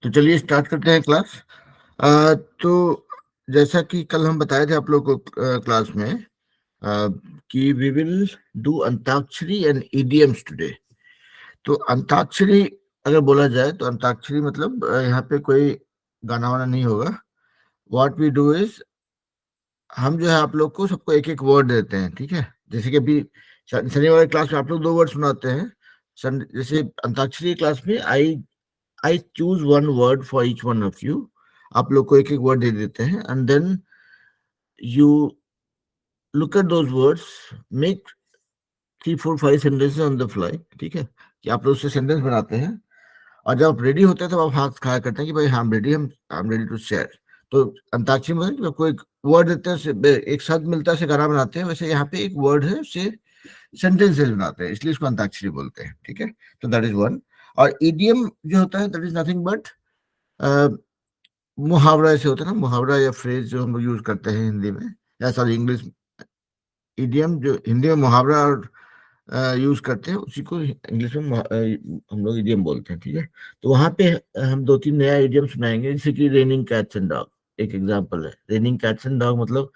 तो चलिए स्टार्ट करते हैं क्लास। तो जैसा कि कल हम बताए थे आप लोग को क्लास में कि we will do antakshari and idioms today. तो अंताक्षरी अगर बोला जाए तो अंताक्षरी मतलब यहाँ पे कोई गाना वाना नहीं होगा। व्हाट वी डू इज हम जो है आप लोग को सबको एक एक वर्ड देते हैं, ठीक है। जैसे कि अभी शनिवार क्लास में आप लोग 2 वर्ड सुनाते हैं। जैसे अंताक्षरी क्लास में I choose one word for each one of you. आप लोग को एक एक वर्ड दे देते हैं and then you look at those words, make 3 4 5 sentences on the fly, ठीक है। कि आप लोग उससे सेंटेंस बनाते हैं और जब आप रेडी होते हैं तो आप हाथ खड़ा करते हैं कि भाई हाँ रेडी, हम I am ready to share. तो अंताक्षरी में कि आपको एक वर्ड देते हैं, एक शब्द मिलता है, उसे गाना बनाते हैं। वैसे यहाँ पे एक वर्ड है, उससे सेंटेंसेस बनाते हैं, इसलिए इसको अंताक्षरी बोलते हैं, ठीक है। तो दैट इज वन। और ईडियम जो होता है दैट इज नथिंग बट मुहावरा। ऐसे होता है ना, मुहावरा या फ्रेज जो हम लोग यूज करते हैं हिंदी में, या सॉरी इंग्लिश। इडियम जो हिंदी में मुहावरा और यूज करते हैं, उसी को इंग्लिश में हम लोग इडियम बोलते हैं, ठीक है। तो वहां पे हम 2 3 नया इडियम सुनाएंगे, जैसे कि रेनिंग कैट्स एंड डॉग एक एग्जांपल है। रेनिंग कैट्स एंड डॉग मतलब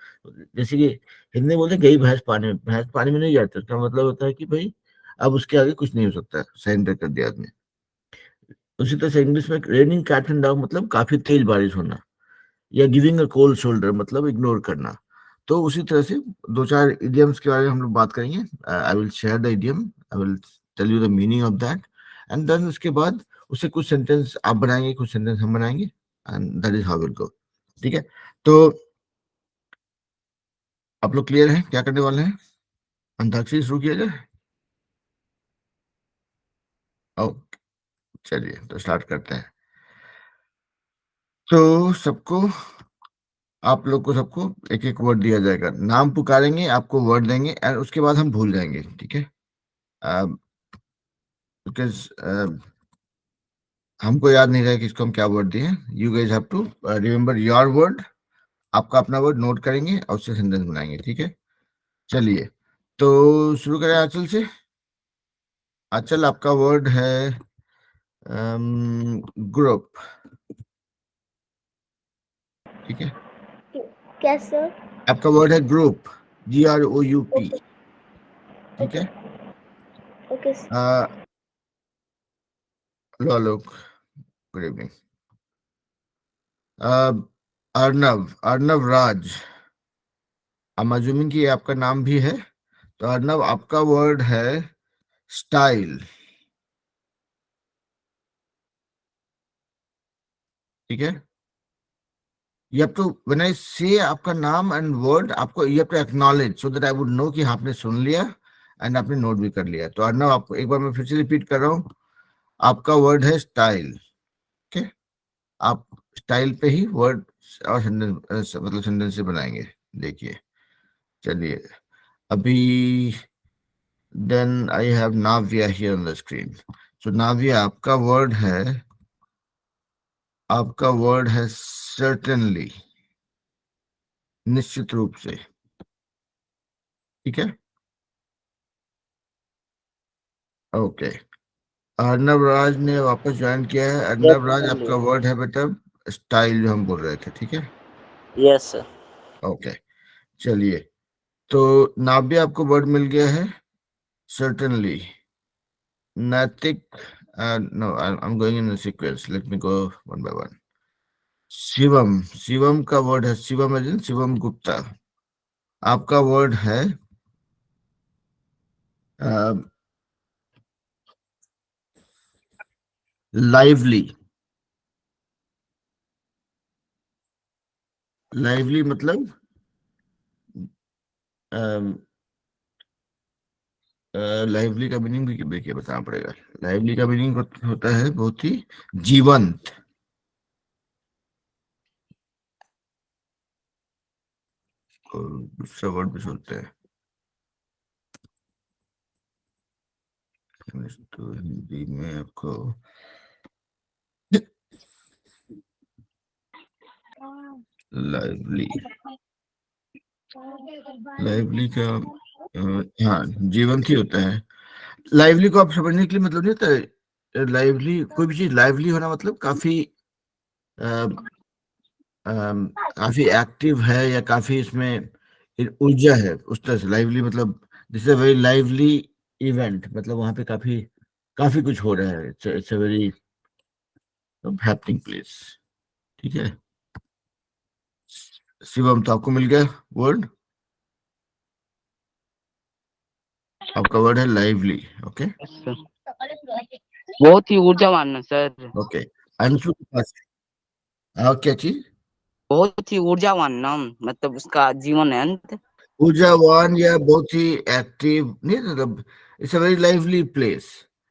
जैसे कि हिंदी में बोलते हैं गई भैंस पानी में। भैंस पानी में नहीं जाती, उसका मतलब होता है कि भाई अब उसके आगे कुछ नहीं हो सकता, सरेंडर कर दिया आदमी। उसी तरह से इंग्लिश में रेनिंग कैट्स एंड डॉग मतलब काफी तेज बारिश होना, या गिविंग अ कोल्ड शोल्डर मतलब इग्नोर करना। तो उसी तरह से 2 4 इडियम्स के बारे में हम लोग बात करेंगे। I will share the idiom, I will tell you the meaning of that, and then उसके बाद उससे कुछ सेंटेंस आप बनाएंगे, कुछ सेंटेंस हम बनाएंगे, and that is how will go, ठीक है। तो आप लोग क्लियर हैं क्या करने वाले हैं? अंताक्षरी शुरू किया जाए? ओ, चलिए तो स्टार्ट करते हैं। तो सबको, आप लोग को सबको एक एक वर्ड दिया जाएगा, नाम पुकारेंगे, आपको वर्ड देंगे एंड उसके बाद हम भूल जाएंगे, ठीक है। बिकॉज हमको याद नहीं रहा कि इसको हम क्या वर्ड दिए। You guys have to remember your word. आपका अपना वर्ड नोट करेंगे और उससे सेंटेंस बनाएंगे, ठीक है। चलिए तो शुरू करें आंचल से। आंचल, आपका वर्ड है ग्रुप, ठीक है। क्या सर? आपका वर्ड है ग्रुप, GROUP, ओके। ठीक ओके। है। Okay. Hello Alok, good evening. Arnav, Arnav Raj, I'm assuming कि ये आपका नाम भी है। तो अर्नव, आपका वर्ड है स्टाइल, ठीक है। You have to, when I say आपका नाम एंड वर्ड, आपको you have to acknowledge so that I would know कि हाँ, आपने सुन लिया एंड आपने नोट भी कर लिया। तो अर्नव, आपको एक बार मैं फिर से रिपीट कर रहा हूँ, आपका वर्ड है स्टाइल, ठीक है। आप स्टाइल पे ही वर्ड और सेंटेंस मतलब सेंटेंस से बनाएंगे, देखिए। चलिए अभी then I have Navya here on the screen. So Navya, आपका वर्ड है सर्टेनली, निश्चित रूप से, ठीक है। ओके, अर्नब राज ने वापस ज्वाइन किया है। Yes, अर्नब राज, only. आपका वर्ड है बेटा स्टाइल, जो हम बोल रहे थे, ठीक है। Yes, sir. ओके, चलिए तो नाव्या, आपको वर्ड मिल गया है certainly. Naitik, no I am going in sequence, let me go one by one. Shivam, Shivam का वर्ड है शिवम, एज इन शिवम गुप्ता। आपका वर्ड है लाइवली। लाइवली मतलब लाइवली का मीनिंग भी देखिए बताना पड़ेगा। लाइवली का मीनिंग होता है बहुत ही जीवंत। और दूसरा वर्ड भी सुनते हैं, तो हिंदी में आपको लाइवली, लाइवली का हाँ जीवंत ही होता है। लाइवली को आप समझने के लिए मतलब नहीं होता है, लाइवली कोई भी चीज लाइवली होना मतलब काफी काफी एक्टिव है या काफी इसमें ऊर्जा है, उस तरह से लाइवली मतलब this a very lively event, मतलब वहां पे काफी काफी कुछ हो रहा है, it's a very happening place. ठीक है, शिवम तो आपको मिल गया वर्ड, आपका वर्ड है लाइवली। ओके सर बहुत ही ऊर्जावान है सर। ओके, अंशु के पास हाँ क्या चीज? बहुत ही ऊर्जावान ना, मतलब उसका जीवन है अंत। ऊर्जावान या बहुत ही एक्टिव नहीं, मतलब it's a very lively place.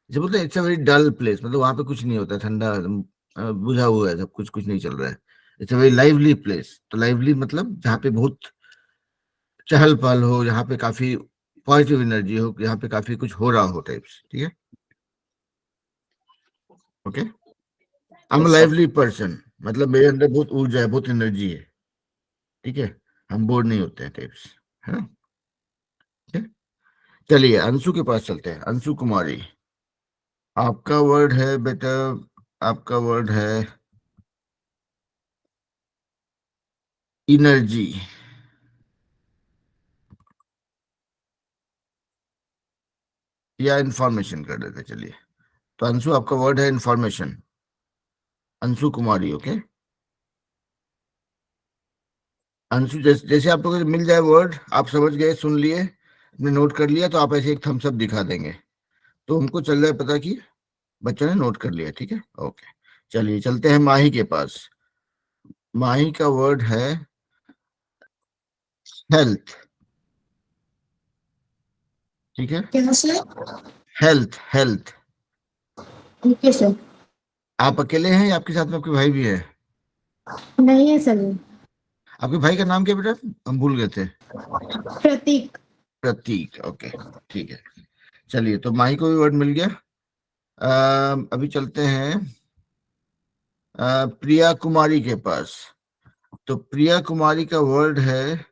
जब बोलते हैं it's a very dull place, मतलब वहां पे कुछ नहीं होता, ठंडा एकदम, बुझा हुआ है सब कुछ, कुछ नहीं चल रहा है। It's a very lively place, तो लाइवली मतलब जहाँ पे बहुत चहल पहल हो, जहाँ पे काफी पॉजिटिव एनर्जी हो, यहाँ पे काफी कुछ हो रहा हो टाइप्स। ठीक है, okay. I am yes sir. Lively person, मतलब मेरे अंदर बहुत ऊर्जा है, बहुत एनर्जी है। ठीक है, हम बोर नहीं होते हैं टाइप्स, है ना? ठीक है? चलिए अंशु के पास चलते हैं, अंशु कुमारी, आपका वर्ड है बेटा, आपका वर्ड है इनर्जी या इंफॉर्मेशन कर देते हैं। चलिए, तो अंशु आपका वर्ड है इंफॉर्मेशन, अंशु कुमारी। ओके अंशु, जैसे आप लोगों को मिल जाए वर्ड, आप समझ गए, सुन लिए, आपने नोट कर लिया, तो आप ऐसे एक थम्स अप दिखा देंगे, तो हमको चल जाए पता कि बच्चों ने नोट कर लिया। ठीक है, ओके। चलिए चलते हैं माही के पास, माही का वर्ड है हेल्थ। ठीक है, क्या सर? Health health. ठीक है सर। आप अकेले हैं या आपके साथ में आपके भाई भी है? नहीं है सर। आपके भाई का नाम क्या बेटा, हम भूल गए थे। प्रतीक। प्रतीक, ओके। ठीक है, चलिए तो माही को भी वर्ड मिल गया। अभी चलते हैं प्रिया कुमारी के पास, तो प्रिया कुमारी का वर्ड है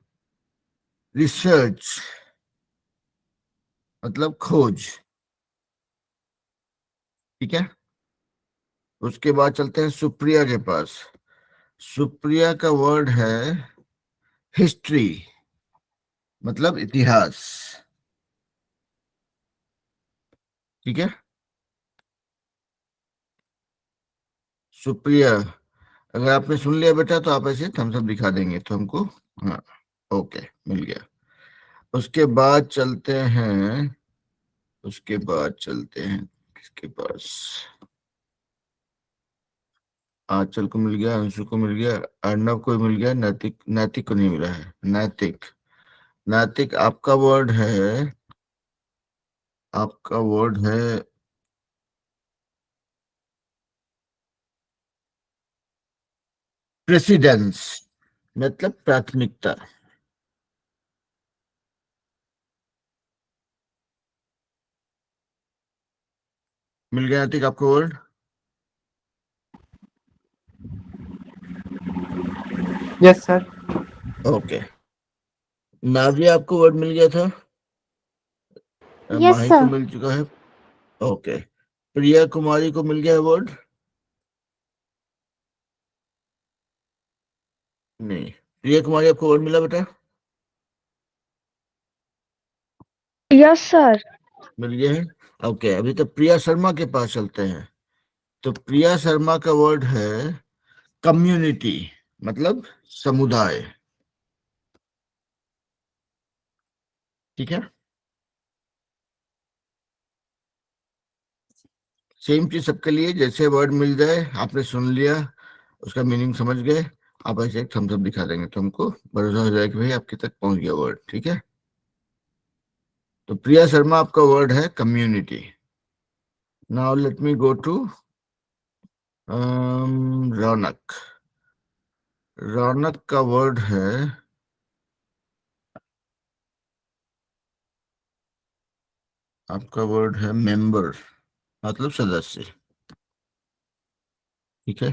रिसर्च, मतलब खोज। ठीक है, उसके बाद चलते हैं सुप्रिया के पास, सुप्रिया का वर्ड है हिस्ट्री, मतलब इतिहास। ठीक है, सुप्रिया, अगर आपने सुन लिया बेटा तो आप ऐसे थम्स अप दिखा देंगे तो हमको। हाँ, ओके, मिल गया। उसके बाद चलते हैं, उसके बाद चलते हैं किसके पास, आंचल को मिल गया, अंशु को मिल गया, अर्णव को मिल गया, नैतिक, नैतिक को नहीं मिला है, नैतिक। नैतिक आपका वर्ड है, आपका वर्ड है प्रेसिडेंस, मतलब प्राथमिकता। मिल गया नैतिक आपको word? Yes sir. Okay, Nazia आपको वर्ड मिल गया था, Yes, माही को sir. मिल चुका है। ओके, प्रिया कुमारी को मिल गया है वर्ड? नहीं, प्रिया कुमारी आपको वर्ड मिला बेटा? Yes, sir. मिल गया है, ओके। अभी तो प्रिया शर्मा के पास चलते हैं, तो प्रिया शर्मा का वर्ड है कम्युनिटी, मतलब समुदाय। ठीक है, सेम चीज सबके लिए, जैसे वर्ड मिल जाए, आपने सुन लिया, उसका मीनिंग समझ गए, आप ऐसे एक थम्स अप दिखा देंगे तो हमको भरोसा हो जाएगा कि भाई आपके तक पहुंच गया वर्ड। ठीक है, तो प्रिया शर्मा आपका वर्ड है community. Now let me go to Raunak, Raunak का वर्ड है, आपका वर्ड है मेंबर, मतलब सदस्य। ठीक है,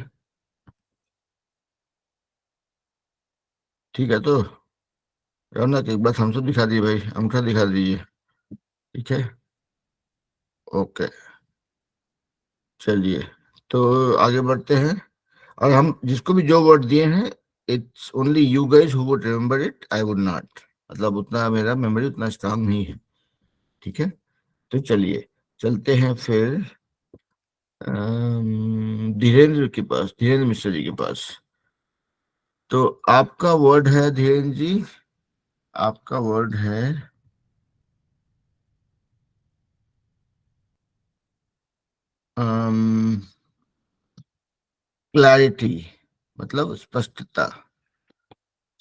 ठीक है, तो रौनक एक बार थम्स अप दिखा दिए भाई, अंगूठा दिखा दीजिए। ठीक है, ओके, चलिए तो आगे बढ़ते हैं। और हम जिसको भी जो वर्ड दिए हैं, it's only you guys who would remember it, I would not. मतलब उतना मेरा मेमोरी उतना स्ट्रांग नहीं है, ठीक है। तो चलिए चलते हैं फिर धीरेन्द्र के पास, धीरेन्द्र मिश्रा जी के पास। तो आपका वर्ड है धीरेन्द्र जी, आपका वर्ड है क्लैरिटी, मतलब स्पष्टता।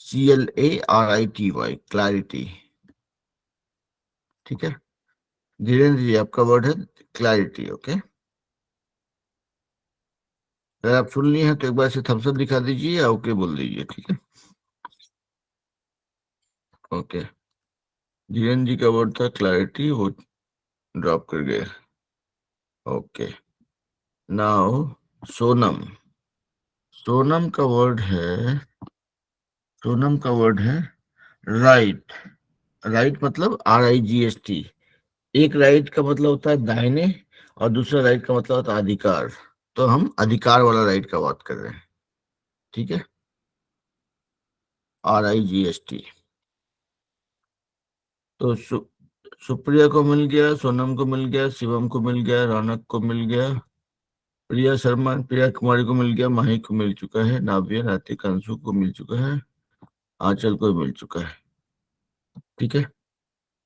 CLARITY, क्लैरिटी, ठीक है। धीरेन्द्र जी आपका वर्ड है क्लैरिटी, ओके। अगर आप सुन लिए हैं तो एक बार से थम्स अप दिखा दीजिए या ओके बोल दीजिए, ठीक है। ओके, धीरेन्द्र जी का वर्ड था क्लैरिटी, वो ड्रॉप कर गए। ओके, नाउ सोनम, सोनम का वर्ड है, सोनम का वर्ड है राइट। राइट मतलब RIGHT। एक राइट का मतलब होता है दाहिने और दूसरा राइट का मतलब होता है अधिकार। तो हम अधिकार वाला राइट का बात कर रहे हैं, ठीक है। RIGHT। तो सुप्रिया को मिल गया, सोनम को मिल गया, शिवम को मिल गया, रौनक को मिल गया, प्रिया शर्मा, प्रिया कुमारी को मिल गया, माही को मिल चुका है, नाव्या, रातिक, अंशु को मिल चुका है, आंचल को मिल चुका है, ठीक है।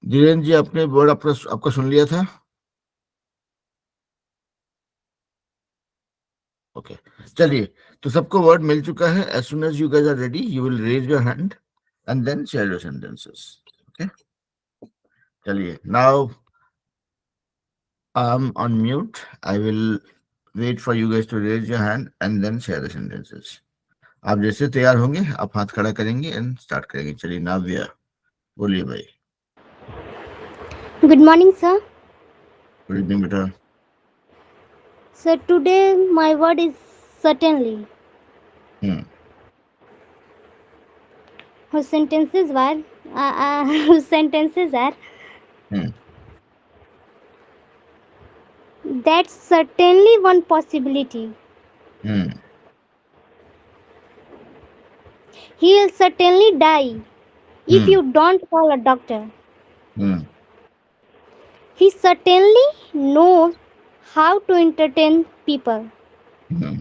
धीरेन्द्र जी आपने वर्ड आपका सुन लिया था, ओके। चलिए, तो सबको वर्ड मिल चुका है। As soon as you guys are ready, you will raise your hand and then share your sentences, okay. चलिए, now I am on mute, I will wait for you guys to raise your hand and then share the sentences. आप जैसे तैयार होंगे आप हाथ खड़ा करेंगे and start करेंगे। चलिए नाव्या बोलिए भाई। Good morning, sir. Good evening बेटा। Sir, today my word is certainly. Hmm Whose sentences were, whose sentences are, hmm that's certainly one possibility. Hmm He will certainly die if you don't call a doctor. Hmm He certainly knows how to entertain people. Hmm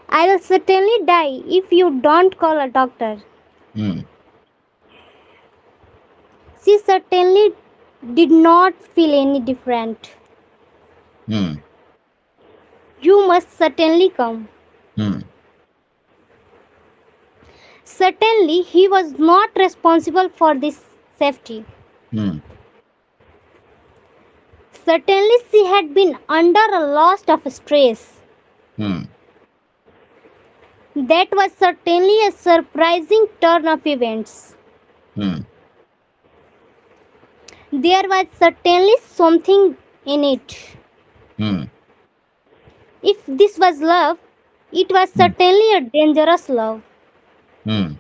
I will certainly die if you don't call a doctor. Hmm She certainly did not feel any different. Hmm You must certainly come. Hmm Certainly, he was not responsible for this safety. Hmm Certainly, she had been under a lot of stress. Hmm That was certainly a surprising turn of events. Hmm There was certainly something in it. Hmm If this was love, it was certainly a dangerous love. Hmm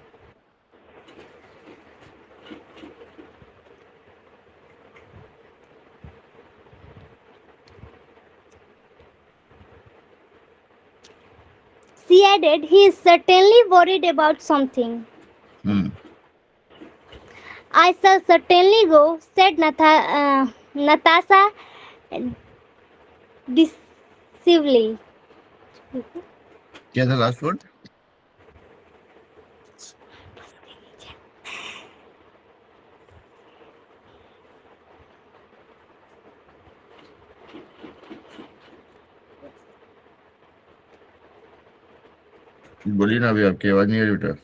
She added, he is certainly worried about something. Hmm I shall certainly go, said Natasha decisively. क्या था last word? बोलिए ना, अभी आपकी आवाज नहीं आ रही बेटा।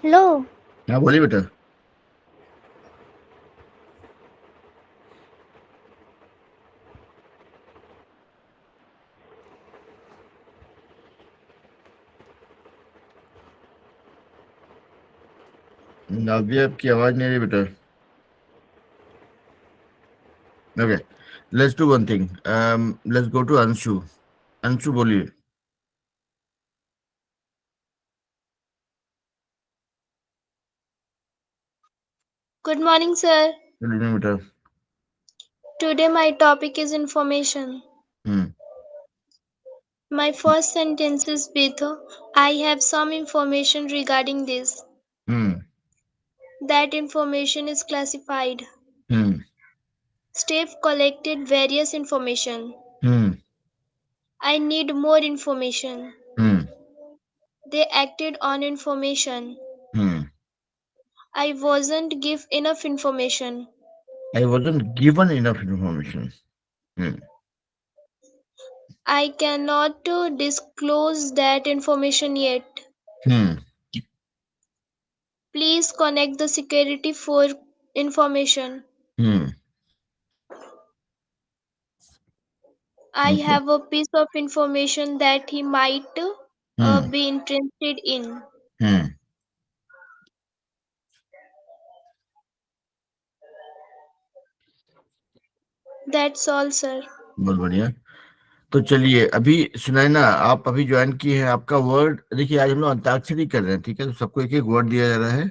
Hello. हाँ बोलिए बेटा। अभी आपकी आवाज नहीं आ रही बेटा। Okay, let's do one thing, let's go to Anshu. Anshu बोलिए। Good morning, sir. चलिए बेटा। Today my topic is information. Hmm My first sentence is with I have some information regarding this. Hmm That information is classified. Hmm Steve collected various information. Hmm I need more information. Hmm They acted on information. Hmm I wasn't give enough information. I wasn't given enough information. Hmm I cannot disclose that information yet. Hmm Please connect the security for information. Hmm I Okay. have a piece of information that he might hmm be interested in. Hmm That's all, sir. बहुत बढ़िया। तो चलिए अभी सुनाए ना, आप अभी join किए हैं, आपका वर्ड देखिए, आज हम लोग अंताक्षरी कर रहे हैं, ठीक है। तो सबको एक एक वर्ड दिया जा रहा है,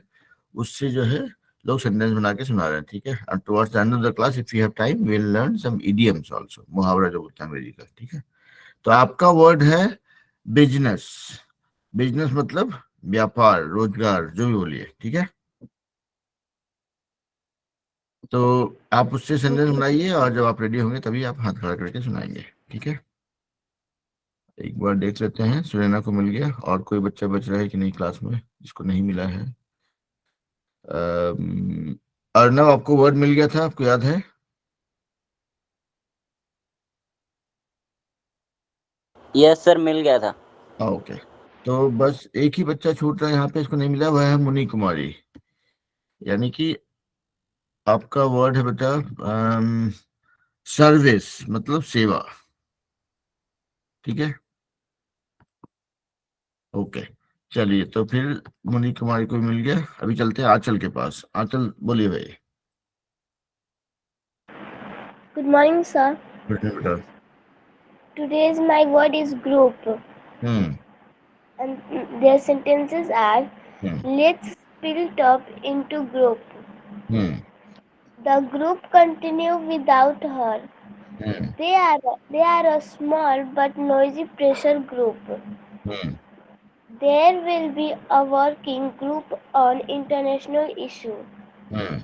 उससे जो है लोग सेंटेंस बना के सुना रहे हैं, ठीक है। And towards the end of the class if you have time we will learn some idioms also, मुहावरा जो होता है अंग्रेजी का, ठीक है। तो आपका वर्ड है बिजनेस। बिजनेस मतलब व्यापार, रोजगार, जो भी बोलिए, ठीक है। तो आप उससे सेंटेंस बनाइए और जब आप रेडी होंगे तभी आप हाथ खड़ा करके सुनाएंगे, ठीक है। एक बार देख लेते हैं, सुनैना को मिल गया, और कोई बच्चा बच रहा है कि नहीं क्लास में जिसको नहीं मिला है। अर्नव, आपको वर्ड मिल गया था, आपको याद है? यस सर, मिल गया था। ओके। तो बस एक ही बच्चा छूट रहा है यहाँ पे, इसको नहीं मिला, वह है मुनी कुमारी। यानी कि आपका वर्ड है बेटा सर्विस, मतलब सेवा, ठीक है। ओके, चलिए तो फिर मुनी कुमारी को मिल गया। अभी चलते हैं आंचल के पास। आंचल बोलिए भाई। Good morning, sir. बेटा। Today's my word is group, hmm and their sentences are hmm let's split up into group. Hmm The group continue without her. Hmm They are a small but noisy pressure group. Hmm There will be a working group on international issue. Hmm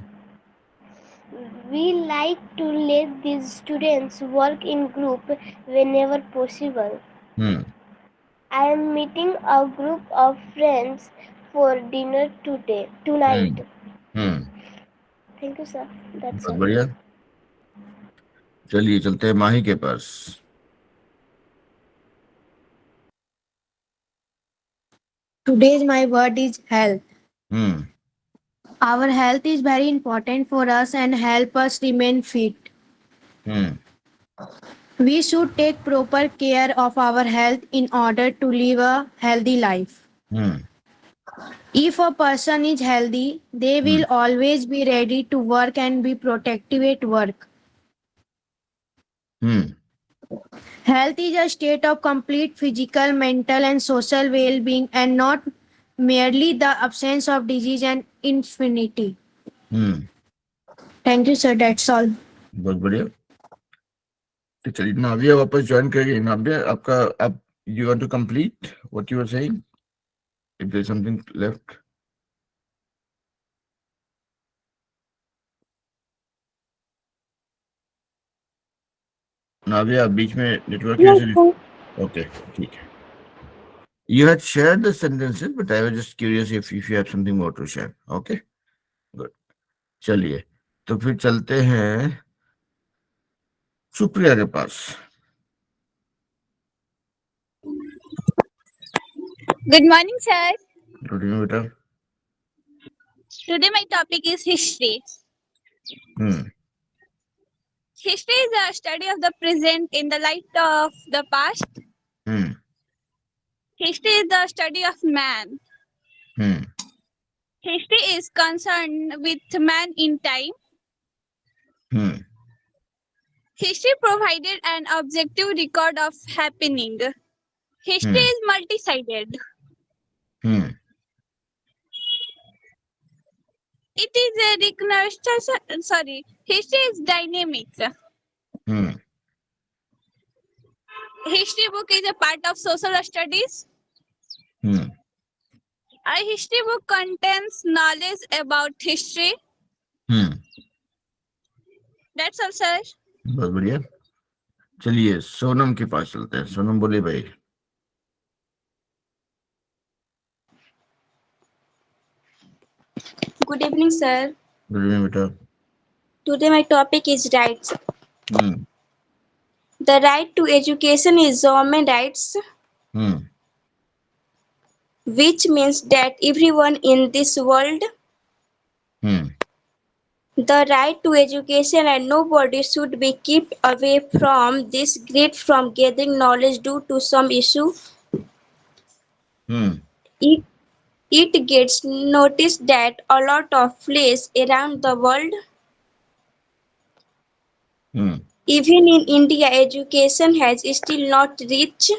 We like to let these students work in group whenever possible. Hmm I am meeting a group of friends for dinner tonight. Hmm Thank you, sir. That's बहुत all. बढ़िया। चलिए चलते हैं माही के पास। Today's my word is health. Hmm Our health is very important for us and help us remain fit. Hmm We should take proper care of our health in order to live a healthy life. Hmm If a person is healthy, they will always be ready to work and be productive at work. Hmm Health is a state of complete physical, mental, and social well being and not merely the absence of disease and infinity. Hmm Thank you, sir. That's all. बहुत बढ़िया। तो चलिए नाविया वापस join करिए। नाविया, आपका आप you want to complete what you are saying, if there is something left. Navya, बीच में नेटवर्क Yes, कैसे? sir. ओके, ठीक है। You had shared the sentences, but I was just curious if you have something more to share. Okay, good. चलिए तो फिर चलते हैं सुप्रिया के पास। Good morning, sir. Good evening बेटा। Today my topic is history. Hmm History is a study of the present in the light of the past. Hmm History is the study of man. Hmm History is concerned with man in time. Hmm History provided an objective record of happening. History is multi-sided. Hmm It is a recognition. Sorry, history is dynamic. Hmm. History book is a part of social studies. Hmm. A history book contains knowledge about history. Hmm. That's all, sir. बहुत बढ़िया. चलिए सोनम के पास चलते हैं. सोनम बोले भाई. Good evening, sir. Good evening बेटा. Today my topic is rights. Hmm. The right to education is human rights, Hmm. which means that everyone in this world Hmm. the right to education and nobody should be kept away from this great from gathering knowledge due to some issue. Hmm. It, it gets noticed that a lot of places around the world, Hmm. even in India, education has still not reached.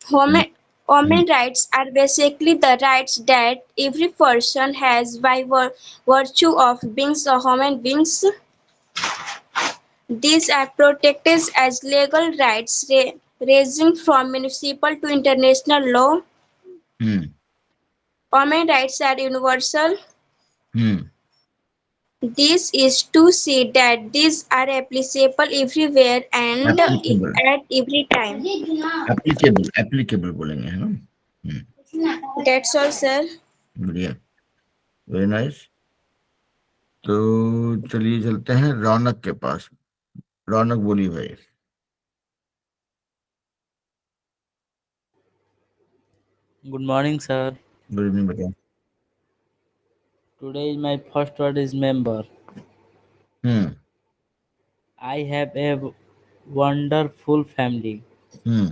Human rights are basically the rights that every person has by virtue of being a human being. These are protected as legal rights ranging from municipal to international law. Hmm. Human rights are universal. Hmm. This is to say that these are applicable everywhere and Applicable. at every time. Applicable बोलेंगे है ना. That's all, sir. बढ़िया. Very nice. तो चलिए चलते हैं रौनक के पास. रौनक बोली भाई. Good morning, sir. Good evening बेटा. Today my first word is member. Hmm. I have a wonderful family. Hmm.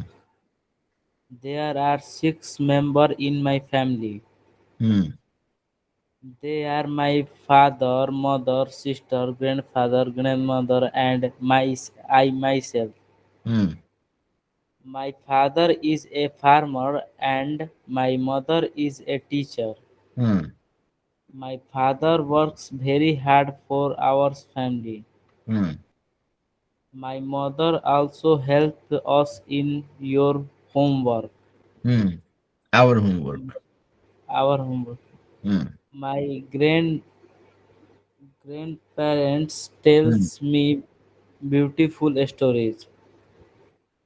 There are 6 members in my family. Hmm. They are my father, mother, sister, grandfather, grandmother, and I myself. Hmm. My father is a farmer and my mother is a teacher. Hmm. My father works very hard for our family. Hmm. My mother also helped us in your homework. Hmm. Our homework. Our homework. Hmm. My grandparents Hmm. tells me beautiful stories.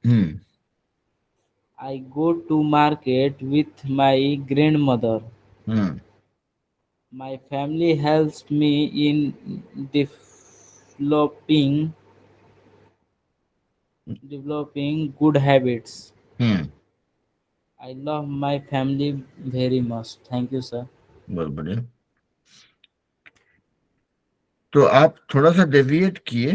Hmm. I go to market with my grandmother. Hmm. My family helps me in developing developing good habits. Hmm. I love my family very much. Thank you, sir. बहुत बढ़िया. तो आप थोड़ा सा deviate किए.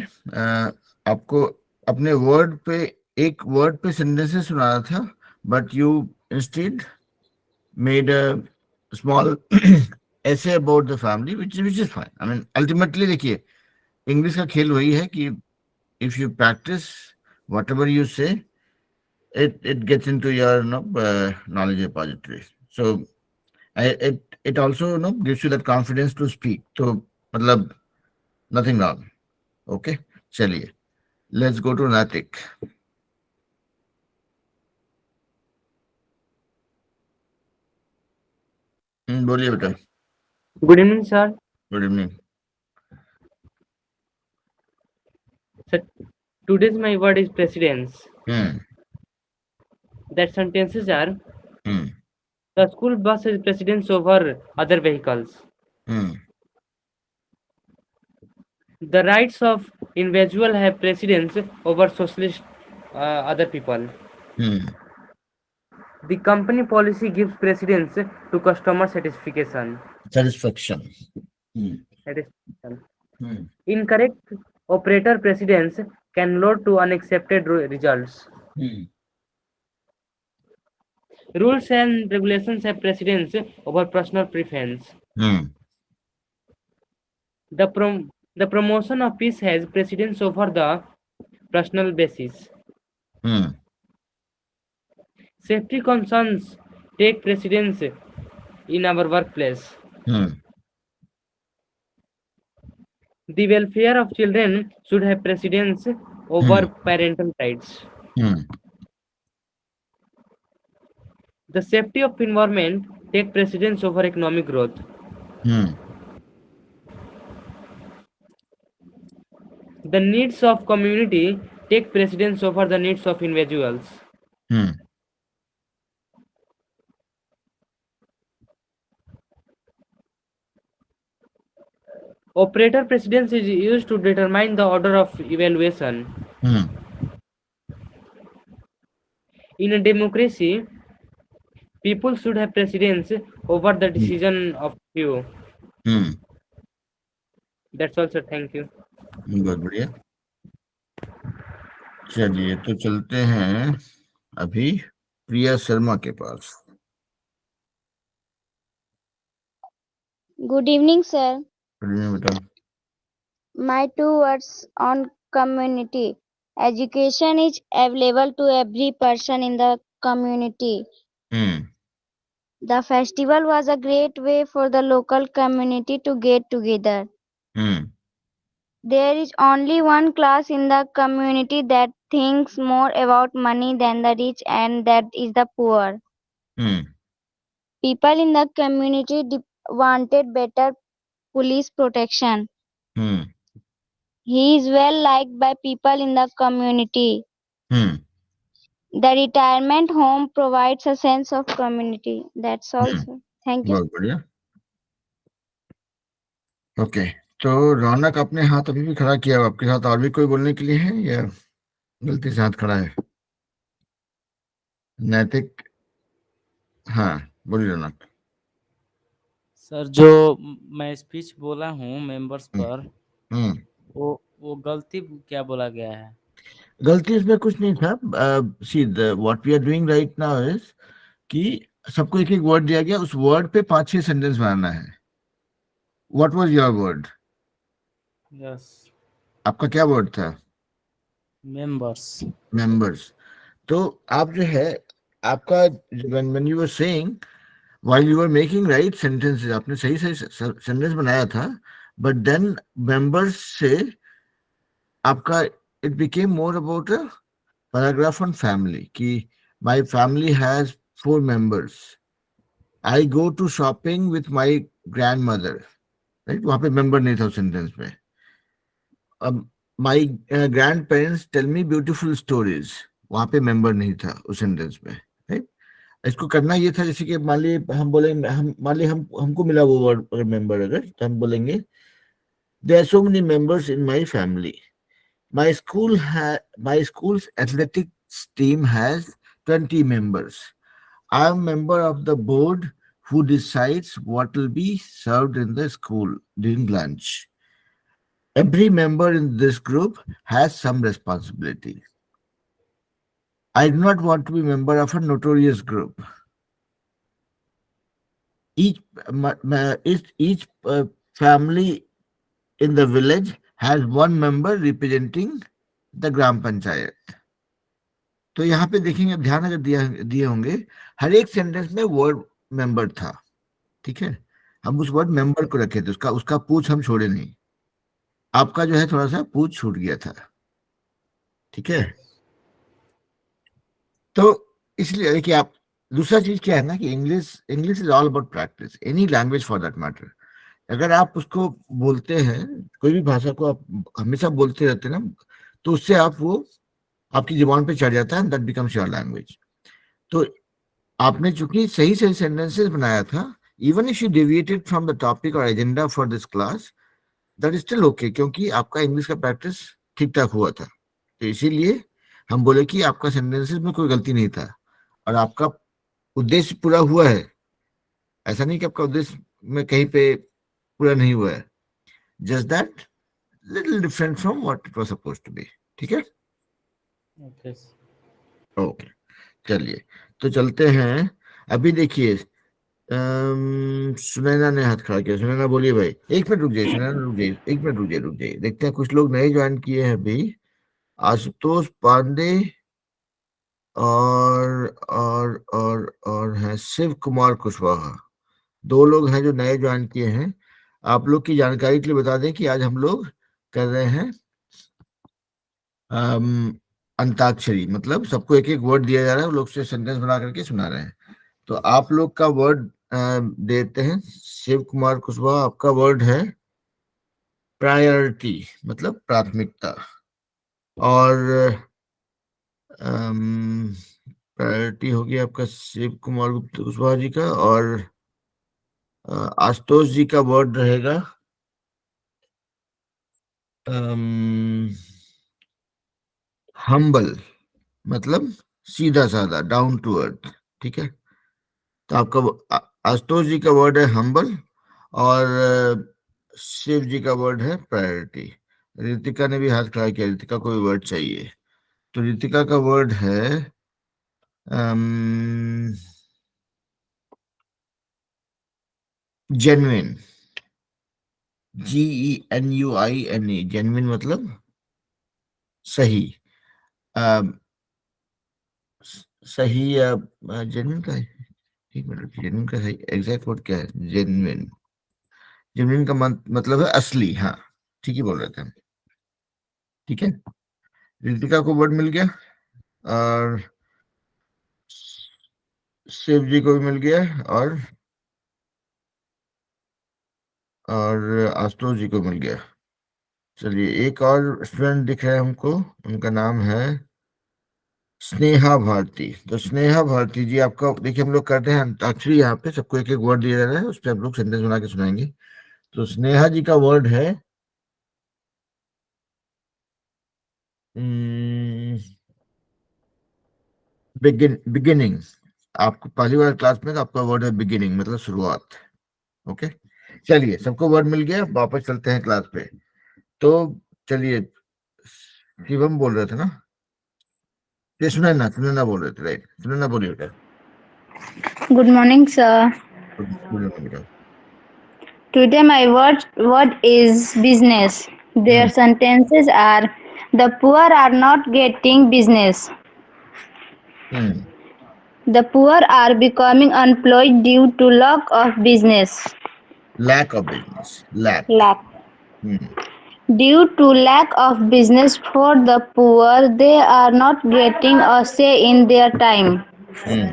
आपको अपने word पे एक वर्ड पे सेंटेंसेस सुनाना था, but you instead made a small essay about the family, which is fine. I mean, ultimately देखिए, इंग्लिश का खेल वही है कि if you practice whatever you say, it gets into your knowledge repository. So it also gives you that confidence to speak. तो मतलब nothing wrong. Okay, चलिए, let's go to Natik. बोलिए बेटा. Good evening, sir. Good evening. Sir, today's my word is precedence. Hmm. That sentences are Hmm. the school bus has precedence over other vehicles. Hmm. The rights of individual have precedence over socialist other people. Hmm. The company policy gives precedence to customer satisfaction. Satisfaction. Hmm. Satisfaction. Hmm. Incorrect operator precedence can lead to unaccepted results. Hmm. Rules and regulations have precedence over personal preference. Hmm. The promotion of peace has precedence over the personal basis. Hmm. Safety concerns take precedence in our workplace. Hmm The welfare of children should have precedence over parental rights. Hmm The safety of environment take precedence over economic growth. Hmm The needs of community take precedence over the needs of individuals. Hmm Operator precedence is used to determine the order of evaluation. Hmm In a democracy, people should have precedence over the decision of few. Hmm That's all, sir. Thank you. बहुत बढ़िया। चलिए तो चलते हैं अभी प्रिया शर्मा के पास। Good evening, sir. बेटा My 2 words on community. Education is available to every person in the community. Hmm The festival was a great way for the local community to get together. Hmm There is only one class in the community that thinks more about money than the rich, and that is the poor. Hmm People in the community wanted better police protection. Hmm He is well liked by people in the community. Hmm The retirement home provides a sense of community. That's all, sir. Thank you. बहुत बढ़िया। Okay, तो रौनक अपने हाथ अभी भी खड़ा किया, आपके साथ और भी कोई बोलने के लिए है या गलती से हाथ खड़ा है? नैतिक, हाँ बोलिए रौनक। सर जो मैं स्पीच बोला हूँ मेंबर्स पर, हम्म वो गलती क्या बोला गया है? गलती इसमें कुछ नहीं था। See what we are doing right now is कि सबको एक एक वर्ड दिया गया, उस वर्ड पे 5-6 सेंटेंस बनाना है। What was your word? Yes, आपका क्या वर्ड था? मेंबर्स। मेंबर्स। तो आप जो है आपका when you were saying while you were making right sentences, आपने सही सही सेंटेंस बनाया था, बट देन मेंबर्स से आपका it became more about a paragraph on family कि my family has 4 members, I go to shopping with my grandmother, right? वहां पे मेंबर नहीं था उस सेंटेंस में। अब my grand parents tell me beautiful stories, वहां पे मेंबर नहीं था उस सेंटेंस में, राइट? इसको करना ये था जैसे कि मान लीजिए हम बोलेंगे, मान लीजिए हमको मिला वो वर्ड अगर मेंबर, अगर तो हम बोलेंगे there are so many members in my family, my school's athletics team has 20 members, I am member of the board who decides what will be served in the school during lunch, every member in this group has some responsibility, I do not want to be member of a notorious group, each family in the village has one member representing the gram panchayat। तो यहाँ पे देखेंगे, ध्यान अगर दिए होंगे, हर एक sentence में वर्ड मेंबर था, ठीक है? हम उस वर्ड मेंबर को रखे थे, उसका पूछ हम छोड़े नहीं। आपका जो है थोड़ा सा पूछ छूट गया था, ठीक है? तो इसलिए देखिए, आप दूसरा चीज क्या है ना कि English is all about practice, any language for that matter. अगर आप उसको बोलते हैं, कोई भी भाषा को आप हमेशा बोलते रहते हैं ना, तो उससे आप वो आपकी जुबान पे चढ़ जाता है, दैट बिकम्स योर लैंग्वेज। तो आपने चूंकि सही सही सेंटेंसेस बनाया था, even if you deviated from the topic और agenda for this class, that is still okay, क्योंकि आपका इंग्लिश का प्रैक्टिस ठीक ठाक हुआ था। तो इसीलिए हम बोले कि आपका सेंटेंसेस में कोई गलती नहीं था और आपका उद्देश्य पूरा हुआ है। ऐसा नहीं कि आपका उद्देश्य में कहीं पे पूरा नहीं हुआ है, just that little different from what it was supposed to be, ठीक है? ओके, चलिए तो चलते हैं। अभी देखिए सुनैना ने हाथ खड़ा किया। सुनैना बोलिए भाई। एक मिनट रुक जाइए सुनैना, रुक जाइए, एक मिनट रुक जाइए, देखते हैं कुछ लोग नए ज्वाइन किए हैं अभी। आशुतोष पांडे और है शिव कुमार कुशवाहा, 2 लोग हैं जो नए ज्वाइन किए हैं। आप लोग की जानकारी के लिए बता दें कि आज हम लोग कर रहे हैं अंताक्षरी, मतलब सबको एक एक वर्ड दिया जा रहा है, वो लोग से सेंटेंस बना करके सुना रहे हैं। तो आप लोग का वर्ड देते हैं। शिव कुमार कुशवाहा, आपका वर्ड है प्रायोरिटी, मतलब प्राथमिकता। और प्रायोरिटी हो गया आपका शिव कुमार गुप्ता कुशवाहा जी का। और आशुतोष जी का वर्ड रहेगा हम्बल, मतलब सीधा साधा, डाउन टू अर्थ। ठीक है, तो आपका आशुतोष जी का वर्ड है हम्बल और शिव जी का वर्ड है प्रायोरिटी। रितिका ने भी हाथ खड़ा किया, रितिका को भी वर्ड चाहिए। तो रितिका का वर्ड है जेन्युइन, GENUINE, जेन्युइन मतलब सही। सही या जेन्युइन का है, एक मिनट, जेन्युइन का सही एग्जैक्ट वर्ड क्या है? जेन्युइन, जेन्युइन का मतलब है असली। हाँ, ठीक ही बोल रहे थे हम। ठीक है, रितिका को वर्ड मिल गया और शिव जी को भी मिल गया और आशुतोष जी को मिल गया। चलिए, एक और स्टूडेंट दिख रहा है हमको, उनका नाम है स्नेहा भारती। तो स्नेहा भारती जी, आपका देखिए, हम लोग करते हैं अंताक्षरी, यहाँ पे सबको एक एक वर्ड दिया जा रहा है, उस पर आप लोग सेंटेंस बना के सुनाएंगे। तो स्नेहा जी का वर्ड है बिगिनिंग। आपको पहली बार क्लास में, तो आपका वर्ड है बिगिनिंग, मतलब शुरुआत। ओके, चलिए, सबको वर्ड मिल गया, वापस चलते हैं क्लास पे। तो चलिए, शिवम बोल रहे थे ना? ये सुनैना बोल रहे थे, राइट? सुनैना बोलिए बेटा। Good morning, sir. बेटा। Today my word is business. Their sentences are: the poor are not getting business. Hmm, The poor are becoming unemployed due to lack of business. lack of business, lack. Lack. Hmm, Due to lack of business for the poor, they are not getting a say in their time. Hmm,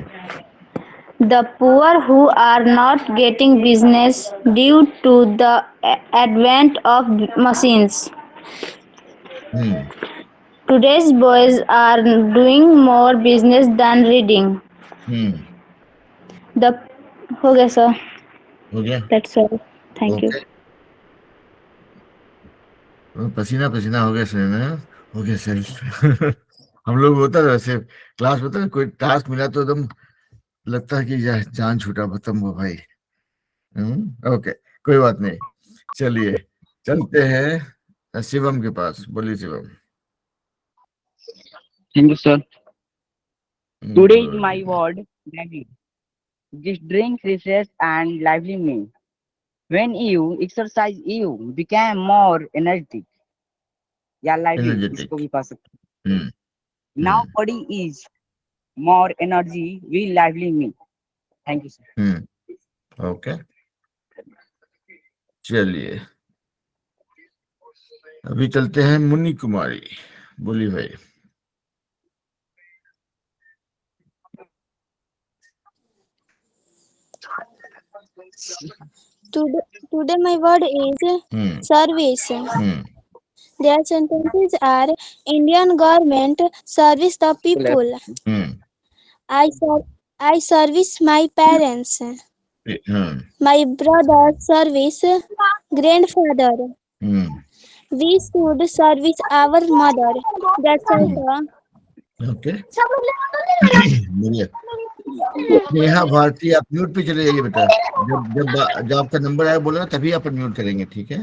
The poor who are not getting business due to the advent of machines. Hmm, Today's boys are doing more business than reading. Hmm, The हो गया sir. हो गया। That's all. Thank you. Okay, पसीना पसीना हो गया सुनैना, हो गया सर। हम लोग होता है वैसे, क्लास होता है, कोई टास्क मिला तो एकदम लगता है कि जान छूटा, खत्म हो भाई। ओके, कोई बात नहीं। चलिए, चलते हैं शिवम के पास। बोलिए Shivam. Thank you, sir. Today is my word, lively. This drink refresh and lively me. When you exercise, you become more energetic. या lively, इसको एनर्जेटिक। भी कह सकते हैं। Now body is more energy, we lively me. Thank you, sir. Okay, चलिए, अभी चलते हैं मुन्नी कुमारी। बोलिए भाई। Today my word is service. Their sentences are: Indian government service the people. I service my parents. My brother service grandfather. We should service our mother. That's all, sir. Okay, बढ़िया। नेहा भारती, आप mute पे चले जाइए बेटा। जब आपका number आया बोला तभी आप म्यूट करेंगे, ठीक है?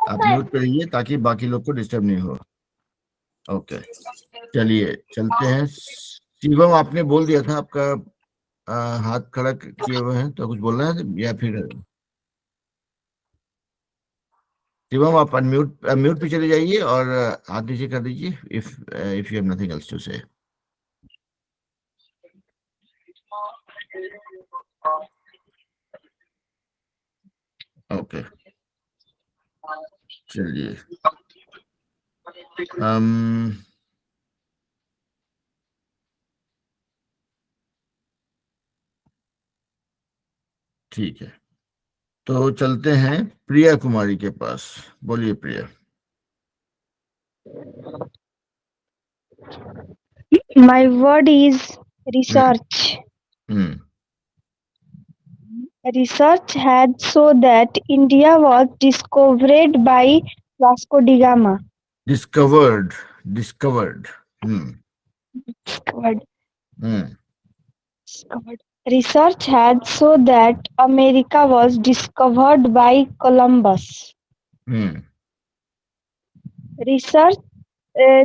आप म्यूट पे रहिए ताकि बाकी लोग को डिस्टर्ब नहीं हो। ओके, चलिए चलते हैं। शिवम, आपने बोल दिया था, आपका हाथ खड़ा किए हुए हैं, तो कुछ बोलना है या फिर? शिवम, आप म्यूट पे चले जाइए और हाथ नीचे कर दीजिए, if you have nothing else to say. Okay, चलिए ठीक है, तो चलते हैं प्रिया कुमारी के पास। बोलिए प्रिया। My word is research. Hmm Research had shown that India was discovered by Vasco da Gama. Discovered Discovered. Hmm Discovered. Research had shown that America was discovered by Columbus. Hmm Research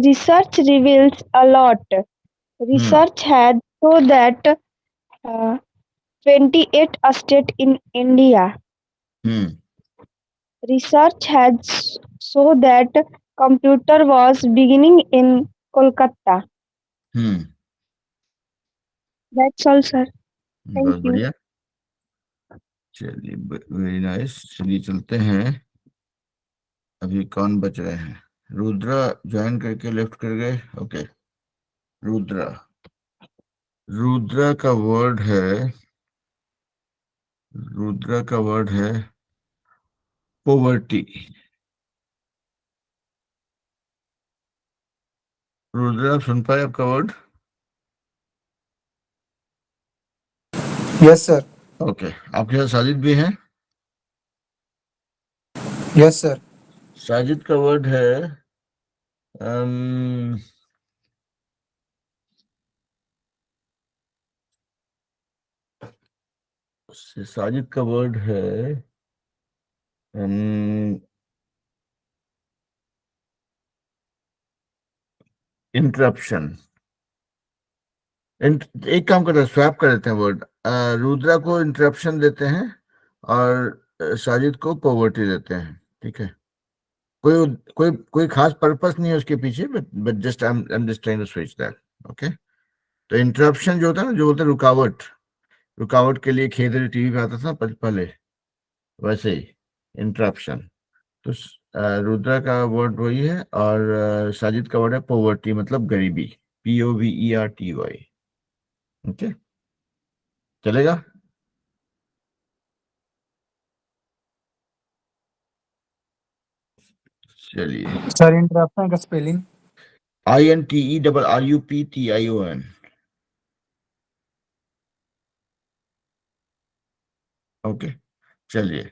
research reveals a lot. Research had shown that 28 states in India. Hmm Research has shown that computer was beginning in Kolkata. Hmm That's all, sir. Thank बहुत you. बढ़िया, चलिए very nice. चलिए चलते हैं, अभी कौन बच रहे हैं? रुद्रा ज्वाइन करके लेफ्ट कर गए। ओके, रुद्रा का वर्ड है पोवर्टी। रुद्रा, आप सुन पाए आपका वर्ड? Yes sir. ओके, आपके साथ साजिद भी हैं? Yes sir. साजिद का वर्ड है अम, साजिद का वर्ड है इंटरप्शन। एक काम करते हैं, स्वैप कर देते हैं वर्ड। रुद्रा को इंटरप्शन देते हैं और साजिद को पॉवर्टी देते हैं, ठीक है? कोई कोई खास पर्पस नहीं है उसके पीछे, but just I am just trying to switch that. Okay, तो इंटरप्शन जो होता है ना, जो बोलते हैं रुकावट के लिए खेत टीवी पे आता था पहले, वैसे ही इंटरप्शन। तो रुद्रा का वर्ड वही है, और साजिद का वर्ड है पॉवर्टी, मतलब गरीबी, POVERTY। ओके, चलेगा? चलिए, सर इंटरप्शन का स्पेलिंग? INTERRUPTION। ओके, चलिए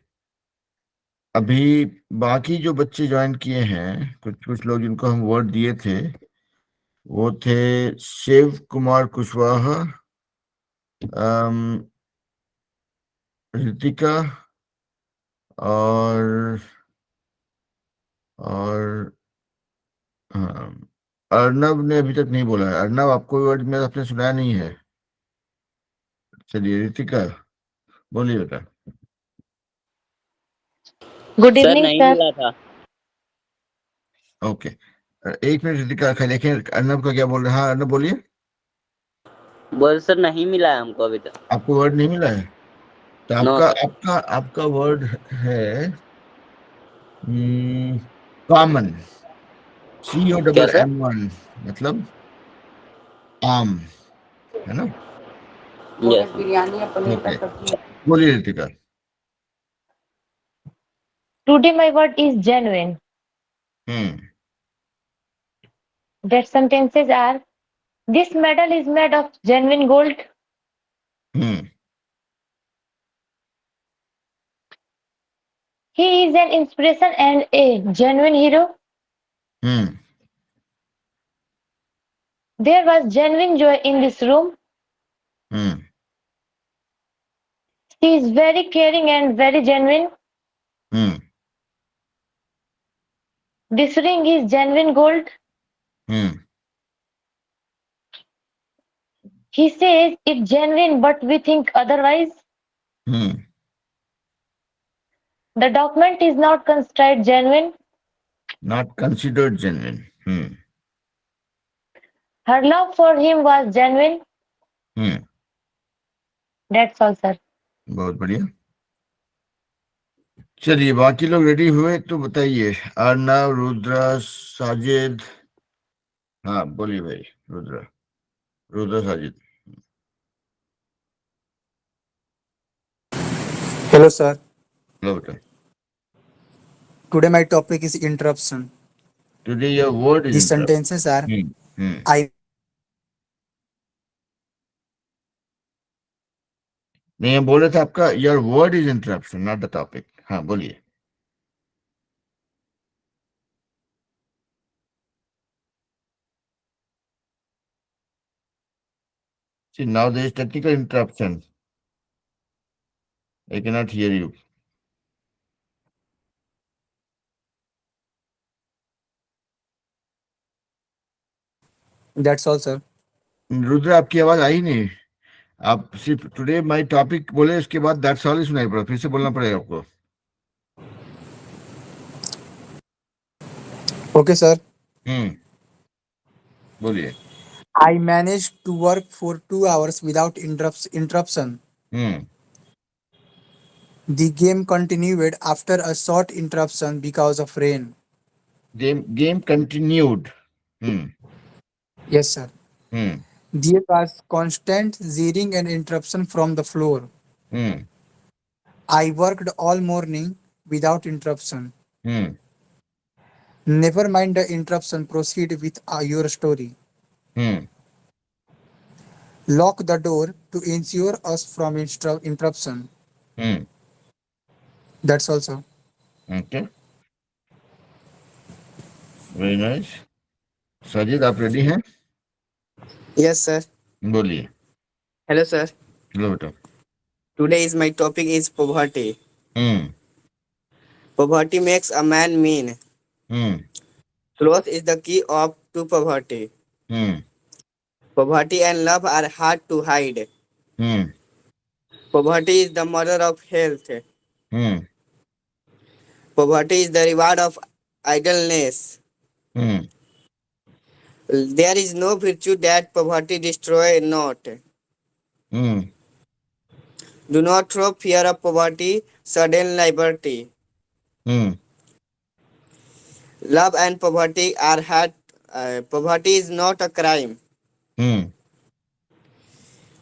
अभी बाकी जो बच्चे ज्वाइन किए हैं, कुछ लोग जिनको हम वर्ड दिए थे, वो थे शिव कुमार कुशवाहा, ऋतिका, और हाँ, अर्नब ने अभी तक नहीं बोला है। अर्नब, आपको वर्ड में आपने सुनाया नहीं है? चलिए ऋतिका बोलिए बेटा। Good evening sir. मिला था। ओके, एक मिनट ऋतिका, देखें अर्नब का क्या बोल रहे हैं। हाँ अर्नब बोलिए। बोल सर, नहीं मिला है हमको अभी तक। आपको वर्ड नहीं मिला है? तो आपका वर्ड है कॉमन, COMMON, मतलब आम, है ना? बिरयानी या पनीर का ओके, सब्जी। बोलिए Ritika. Today my word is genuine. That sentences are: this medal is made of genuine gold. He is an inspiration and a genuine hero. There was genuine joy in this room. She is very caring and very genuine. This ring is genuine gold. He says it's genuine, but we think otherwise. The document is not considered genuine. Not considered genuine. Her love for him was genuine. That's all, sir. बहुत बढ़िया। चलिए बाकी लोग ready हुए तो बताइए। अर्नव, रुद्रा, साजिद। हाँ बोलिए भाई। रुद्रा, रुद्रा, साजिद। Hello, sir. लो बेटा। Today my topic is interruption. Today your word is The interrupt. sentences are hmm. I नहीं, ये बोल रहे थे आपका your word is interruption not the topic. हाँ बोलिए। See, now there is technical interruption. I cannot hear you. that's all, sir. Rudra आपकी आवाज आई नहीं। आप सिर्फ टुडे माय टॉपिक बोले, उसके बाद दैट्स ऑल ही सुनाई पड़ा। फिर से बोलना पड़ेगा आपको। Okay, sir. बोलिए। I managed to work for 2 hours without interruption. The game continued after a short interruption because of rain. Game continued. Yes, sir. There was constant zeering and interruption from the floor. I worked all morning without interruption. Never mind the interruption. Proceed with your story. Lock the door to ensure us from interruption. That's all, sir. Okay. Very nice. Sajid आप ready हैं? Yes, sir. बोलिए। Hello, sir. लो बेटा। Today's my topic is poverty. Hmm. Poverty makes a man mean. Clothes is the key of to poverty. Poverty and love are hard to hide. Poverty is the mother of health. Poverty is the reward of idleness. There is no virtue that poverty destroy not. Do not throw fear of poverty, sudden liberty. Love and poverty are hard. Poverty is not a crime.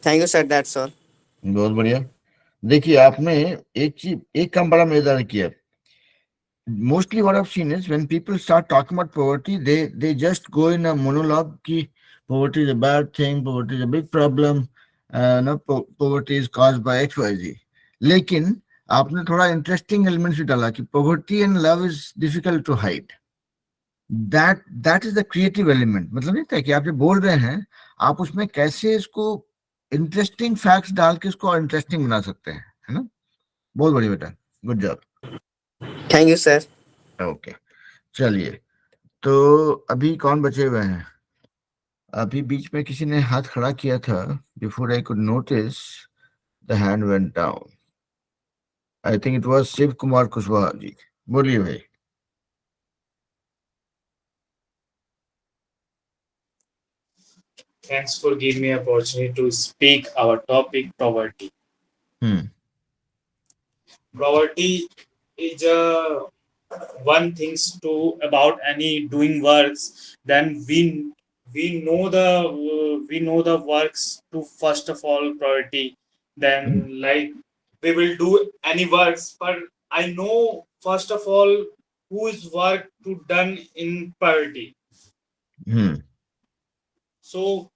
Thank you, sir. That's all. बहुत बढ़िया। देखिए आपने एक काम बड़ा मजेदार किया। Mostly what I've seen is when people start talking about poverty, they just go in a monologue कि poverty is a bad thing, poverty is a big problem, no, poverty is caused by XYZ. लेकिन आपने थोड़ा interesting elements भी डाला कि poverty and love is difficult to hide. That is the creative element. मतलब नहीं था कि आप जो बोल रहे हैं आप उसमें कैसे इसको इंटरेस्टिंग फैक्ट्स डाल के इसको इंटरेस्टिंग बना सकते हैं, है ना? बहुत बढ़िया बेटा, good job. Thank you, sir. Okay चलिए, तो अभी कौन बचे हुए हैं? अभी बीच में किसी ने हाथ खड़ा किया था। Before I could notice the hand went down. I think it was Shiv Kumar Kushwaha ji. बोलिए भाई। Thanks for giving me opportunity to speak our topic poverty. Poverty is one things to about any doing works. Then we know the works to first of all priority. Then like we will do any works, but I know first of all whose work to done in priority. So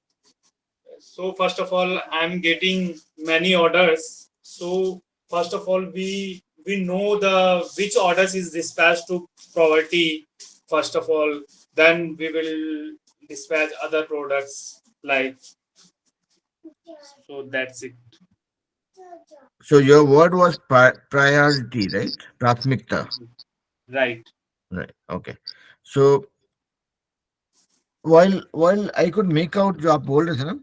first of all, I'm getting many orders. So first of all, we know the which orders is dispatched to poverty. First of all, then we will dispatch other products like. So that's it. So your word was priority, right? Prathmikta. Right. Right. Okay. So while I could make out जो आप बोल रहे थे ना,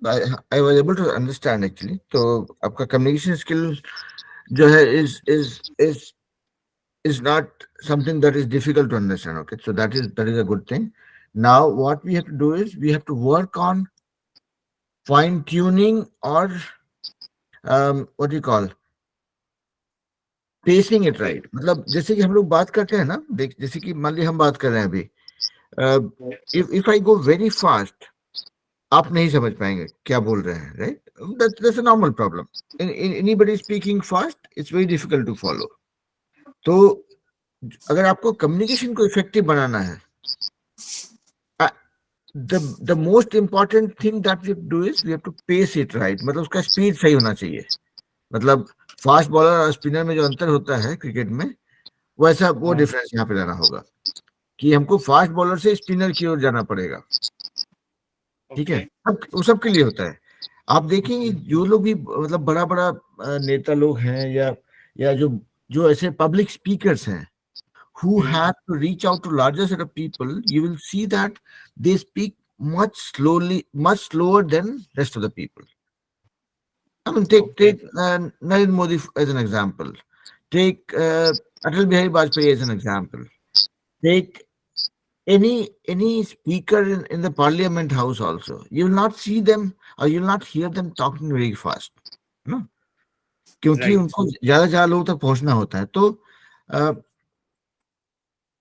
I was able to understand actually. तो आपका communication skill जो है is not something that is difficult to understand. Okay, so that is a good thing. Now what we have to do is we have to work on fine tuning or what do you call pacing it right, मतलब जैसे कि हम लोग बात करते हैं ना, देख जैसे कि मान लीजिए हम बात कर रहे हैं अभी, if I go very fast, आप नहीं समझ पाएंगे क्या बोल रहे हैं, right? That's a normal problem. Anybody speaking fast, it's very difficult to follow. तो अगर आपको कम्युनिकेशन को इफेक्टिव बनाना है, the most important thing that we do is we have to pace it right, मतलब उसका स्पीड सही होना चाहिए। मतलब फास्ट बॉलर और स्पिनर में जो अंतर होता है क्रिकेट में, वैसा वो डिफरेंस यहाँ पे लाना होगा कि हमको फास्ट बॉलर से स्पिनर की ओर जाना पड़ेगा, ठीक है? वो सबके लिए होता है। आप देखेंगे जो लोग भी मतलब बड़ा बड़ा नेता लोग हैं या जो ऐसे पब्लिक स्पीकर्स हैं who have to reach out to larger set of people, you will see that they speak much slower than rest of the people. I mean, take Narendra Modi as an example. Take Atal Bihari Vajpayee as an example. Take any speaker in the parliament house also. You will not see them or you will not hear them talking very fast. No? क्योंकि उनको ज्यादा लोगों तक पहुंचना होता है। तो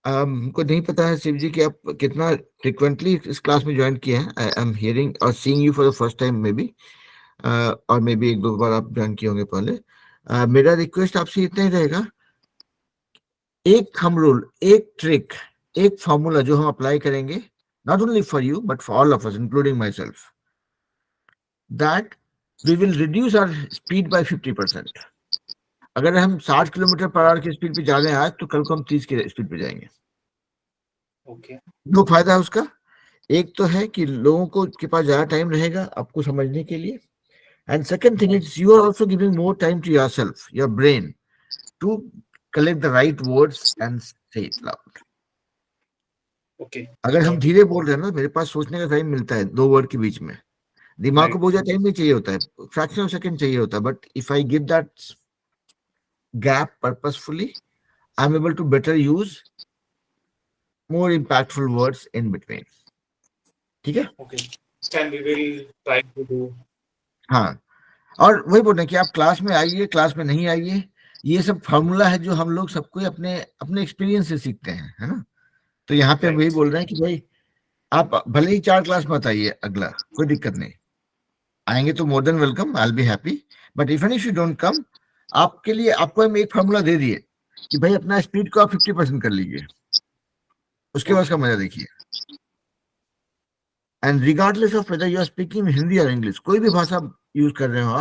हमको नहीं पता है शिव जी कि आप कितना फ्रिक्वेंटली इस क्लास में ज्वाइन किए हैं। आई एम हियरिंग और seeing you for the first time may be, और मे बी एक दो बार आप ज्वाइन किए होंगे पहले। मेरा रिक्वेस्ट आपसे इतना ही रहेगा, एक थंब रूल, एक ट्रिक, एक फॉर्मूला जो हम अप्लाई करेंगे, not only for you but for all of us including myself, that we will reduce our speed by 50%। अगर हम 60 किलोमीटर पर आवर की स्पीड पे जा रहे हैं आज, तो कल को हम 30 की स्पीड पे जाएंगे। दो फायदा है उसका। एक तो है कि लोगों को के पास ज्यादा टाइम रहेगा आपको समझने के लिए, and second thing is you are also giving more time to yourself, your brain, to collect the right words and say it loud. अगर हम धीरे बोल रहे हैं ना, मेरे पास सोचने का टाइम मिलता है 2 वर्ड के बीच में, दिमाग को बहुत ज्यादा टाइम नहीं चाहिए होता है, फ्रैक्शन ऑफ सेकंड चाहिए होता है, but if I give that gap purposefully, I'm able to better use more impactful words in between. ठीक है? Okay. Can we will try to do. हाँ, और वही बोल रहे हैं कि आप क्लास में आइए, क्लास में नहीं आइए, ये सब फॉर्मूला है जो हम लोग सबको अपने एक्सपीरियंस से सीखते हैं, है ना? तो यहाँ पे वही बोल रहे हैं कि भाई आप भले ही 4 क्लास मत आइए, अगला कोई दिक्कत नहीं, आएंगे तो more than welcome, I will be happy, but even if you don't come, आपके लिए आपको हम एक फॉर्मूला दे दिए कि भाई अपना स्पीड को आप 50% कर लीजिए, उसके बाद उसका मजा देखिए। And regardless of whether you are speaking Hindi और इंग्लिश, कोई भी भाषा यूज कर रहे हो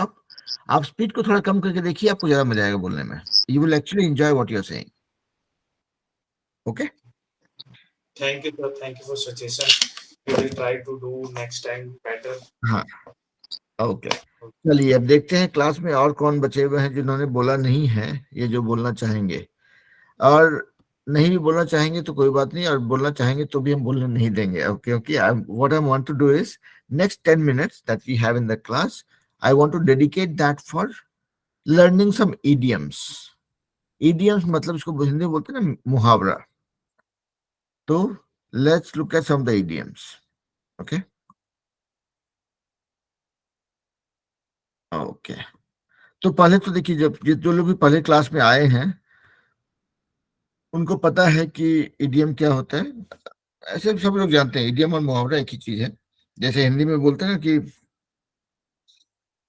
आप स्पीड को थोड़ा कम करके देखिए, आपको ज्यादा मजा आएगा बोलने में। You will actually enjoy what you are saying. Okay, thank you sir, thank you for suggestion, we will try to do next time better. हाँ, ओके, चलिए अब देखते हैं क्लास में और कौन बचे हुए हैं जिन्होंने बोला नहीं है, ये जो बोलना चाहेंगे, और नहीं भी बोलना चाहेंगे तो कोई बात नहीं, और बोलना चाहेंगे तो भी हम बोलने नहीं देंगे। क्योंकि what I want to do is next 10 minutes that we have in the class, I want to dedicate that for learning some idioms. Idioms मतलब इसको हिंदी में बोलते हैं ना, मुहावरा। तो let's look at some of the idioms. Okay. Okay, तो पहले तो देखिए, जब जो लोग भी पहले क्लास में आए हैं उनको पता है कि इडियम क्या होता है। ऐसे सब लोग जानते हैं इडियम और मुहावरा एक ही चीज है। जैसे हिंदी में बोलते हैं ना कि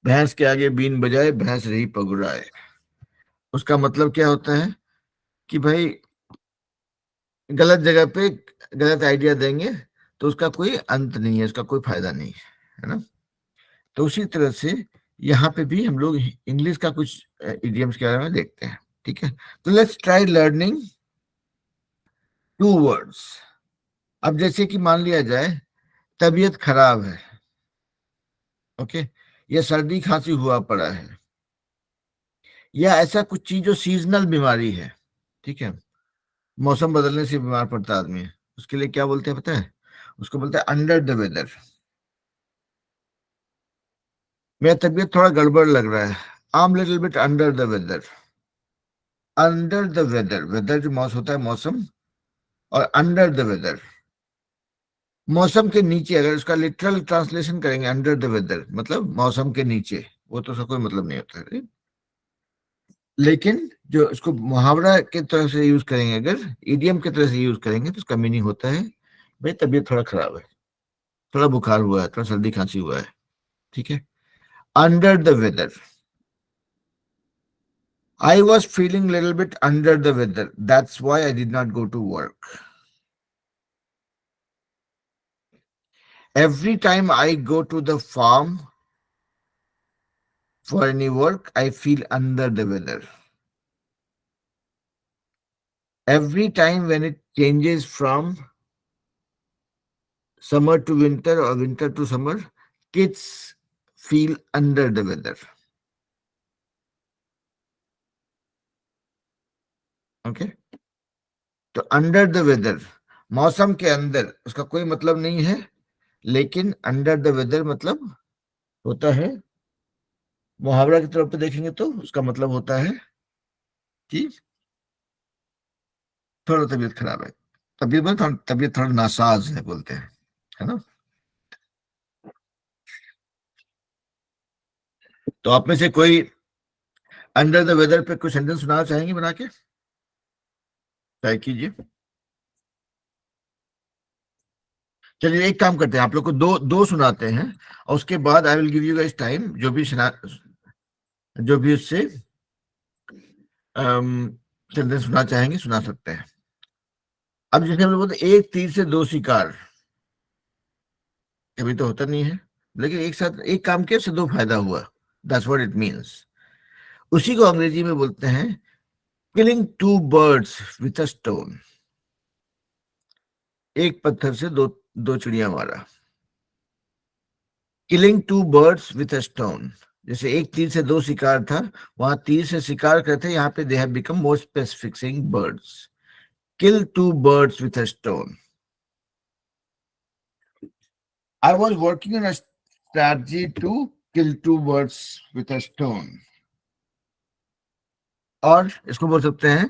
भैंस के आगे बीन बजाए भैंस रही पगुराए, उसका मतलब क्या होता है कि भाई गलत जगह पे गलत आइडिया देंगे तो उसका कोई अंत नहीं है, उसका कोई फायदा नहीं है ना। तो उसी तरह से यहाँ पे भी हम लोग इंग्लिश का कुछ इडियम्स के बारे में देखते हैं, ठीक है? तो लेट्स ट्राई लर्निंग 2 words। अब जैसे कि मान लिया जाए तबीयत खराब है, ओके, या सर्दी खांसी हुआ पड़ा है, या ऐसा कुछ चीज जो सीजनल बीमारी है, ठीक है, मौसम बदलने से बीमार पड़ता आदमी है, उसके लिए क्या बोलते हैं पता है? उसको बोलते हैं अंडर द वेदर। मेरा तबीयत थोड़ा गड़बड़ लग रहा है, I am little bit under the weather. Under the weather, weather जो मौसम होता है मौसम, और अंडर द वेदर मौसम के नीचे। अगर उसका लिटरल ट्रांसलेशन करेंगे अंडर द वेदर मतलब मौसम के नीचे, वो तो उसका कोई मतलब नहीं होता है। लेकिन जो इसको मुहावरा की तरह से यूज करेंगे, अगर इडियम की तरह से यूज करेंगे तो उसका मीनिंग होता है भाई तबीयत थोड़ा खराब है, थोड़ा बुखार हुआ है, थोड़ा सर्दी खांसी हुआ है, ठीक है। Under the weather, I was feeling a little bit under the weather. That's why I did not go to work. Every time I go to the farm for any work, I feel under the weather. Every time when it changes from summer to winter or winter to summer, kids feel under the weather. Okay? तो under the weather, मौसम के अंदर, उसका कोई मतलब नहीं है, लेकिन अंडर द वेदर मतलब होता है, मुहावरा की तरफ पे देखेंगे तो उसका मतलब होता है कि थोड़ा तबीयत खराब है, तबीयत थोड़ा नासाज है बोलते हैं, है ना। तो आप में से कोई अंडर द वेदर पे कुछ सेंटेंस सुनाना चाहेंगे बना के? ट्राई कीजिए। चलिए एक काम करते हैं, आप लोग को दो दो सुनाते हैं और उसके बाद I will give you guys time, जो भी उससे सेंटेंस सुना चाहेंगे सुना सकते हैं। अब जैसे हम लोग बोलते एक तीर से दो शिकार, कभी तो होता नहीं है, लेकिन एक साथ एक काम किया से दो फायदा हुआ, दैट्स व्हाट इट मीन्स। उसी को अंग्रेजी में बोलते हैं killing two birds with a stone, एक पत्थर से दो चिड़िया मारा। Killing two birds with a stone, जैसे एक तीर से दो शिकार था, वहां तीर से शिकार करते, यहाँ पे they have become more specific saying birds, kill two birds with a stone. I was working on a strategy to kill two birds with a stone. और इसको बोल सकते हैं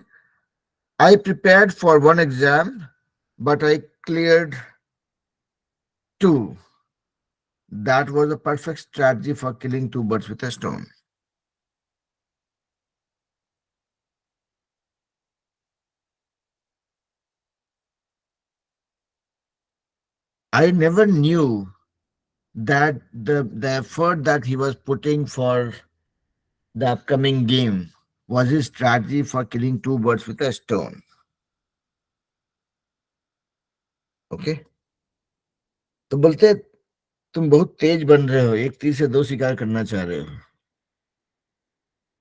I prepared for one exam but I cleared two. That was a perfect strategy for killing two birds with a stone. I never knew that the effort that he was putting for the upcoming game was his strategy for killing two birds with a stone. Okay? तो बोलते तुम बहुत तेज बन रहे हो, एक तीर से दो शिकार करना चाह रहे हो।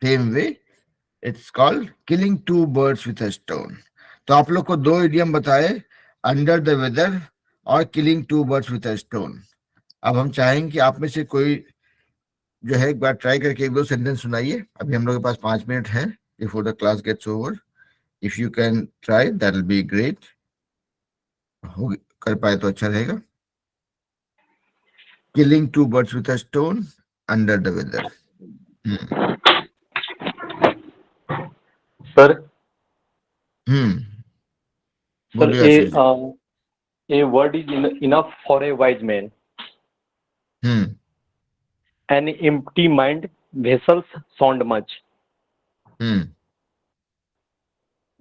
Same way it's called killing two birds with a stone. तो आप लोग को दो इडियम बताए, अंडर द वेदर और killing two birds with a stone. अब हम चाहेंगे कि आप में से कोई जो है एक बार ट्राई करके एक दो सेंटेंस सुनाइए। अभी हम लोग के पास 5 मिनट है before the class gets over. If you can try that will be great, कर पाए तो अच्छा रहेगा। Killing two birds with a stone under the weather. Sir बोलिए आशीष जी। a word is enough for a wise man. An empty mind vessels sound much.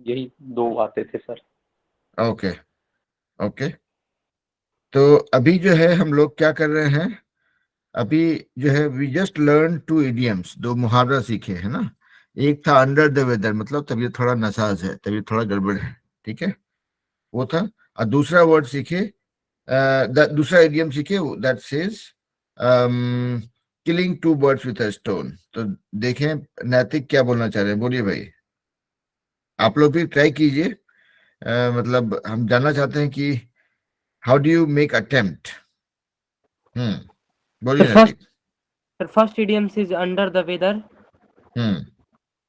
यही दो बातें थे सर। ओके ओके, तो अभी जो है हम लोग क्या कर रहे हैं, अभी जो है we just learn two idioms, दो मुहावरा सीखे है ना। एक था अंडर द वेदर, मतलब तबीयत थोड़ा नासाज है, तबीयत थोड़ा गड़बड़ है, ठीक है, वो था। और दूसरा वर्ड सीखे, दूसरा इडियम सीखे that says killing two birds with a stone. तो देखें नैतिक क्या बोलना चाह रहे हैं, बोलिए भाई। आप लोग भी ट्राई कीजिए, मतलब हम जानना चाहते हैं कि how do you make attempt. बोलिए नैतिक। The first idiom is under the weather.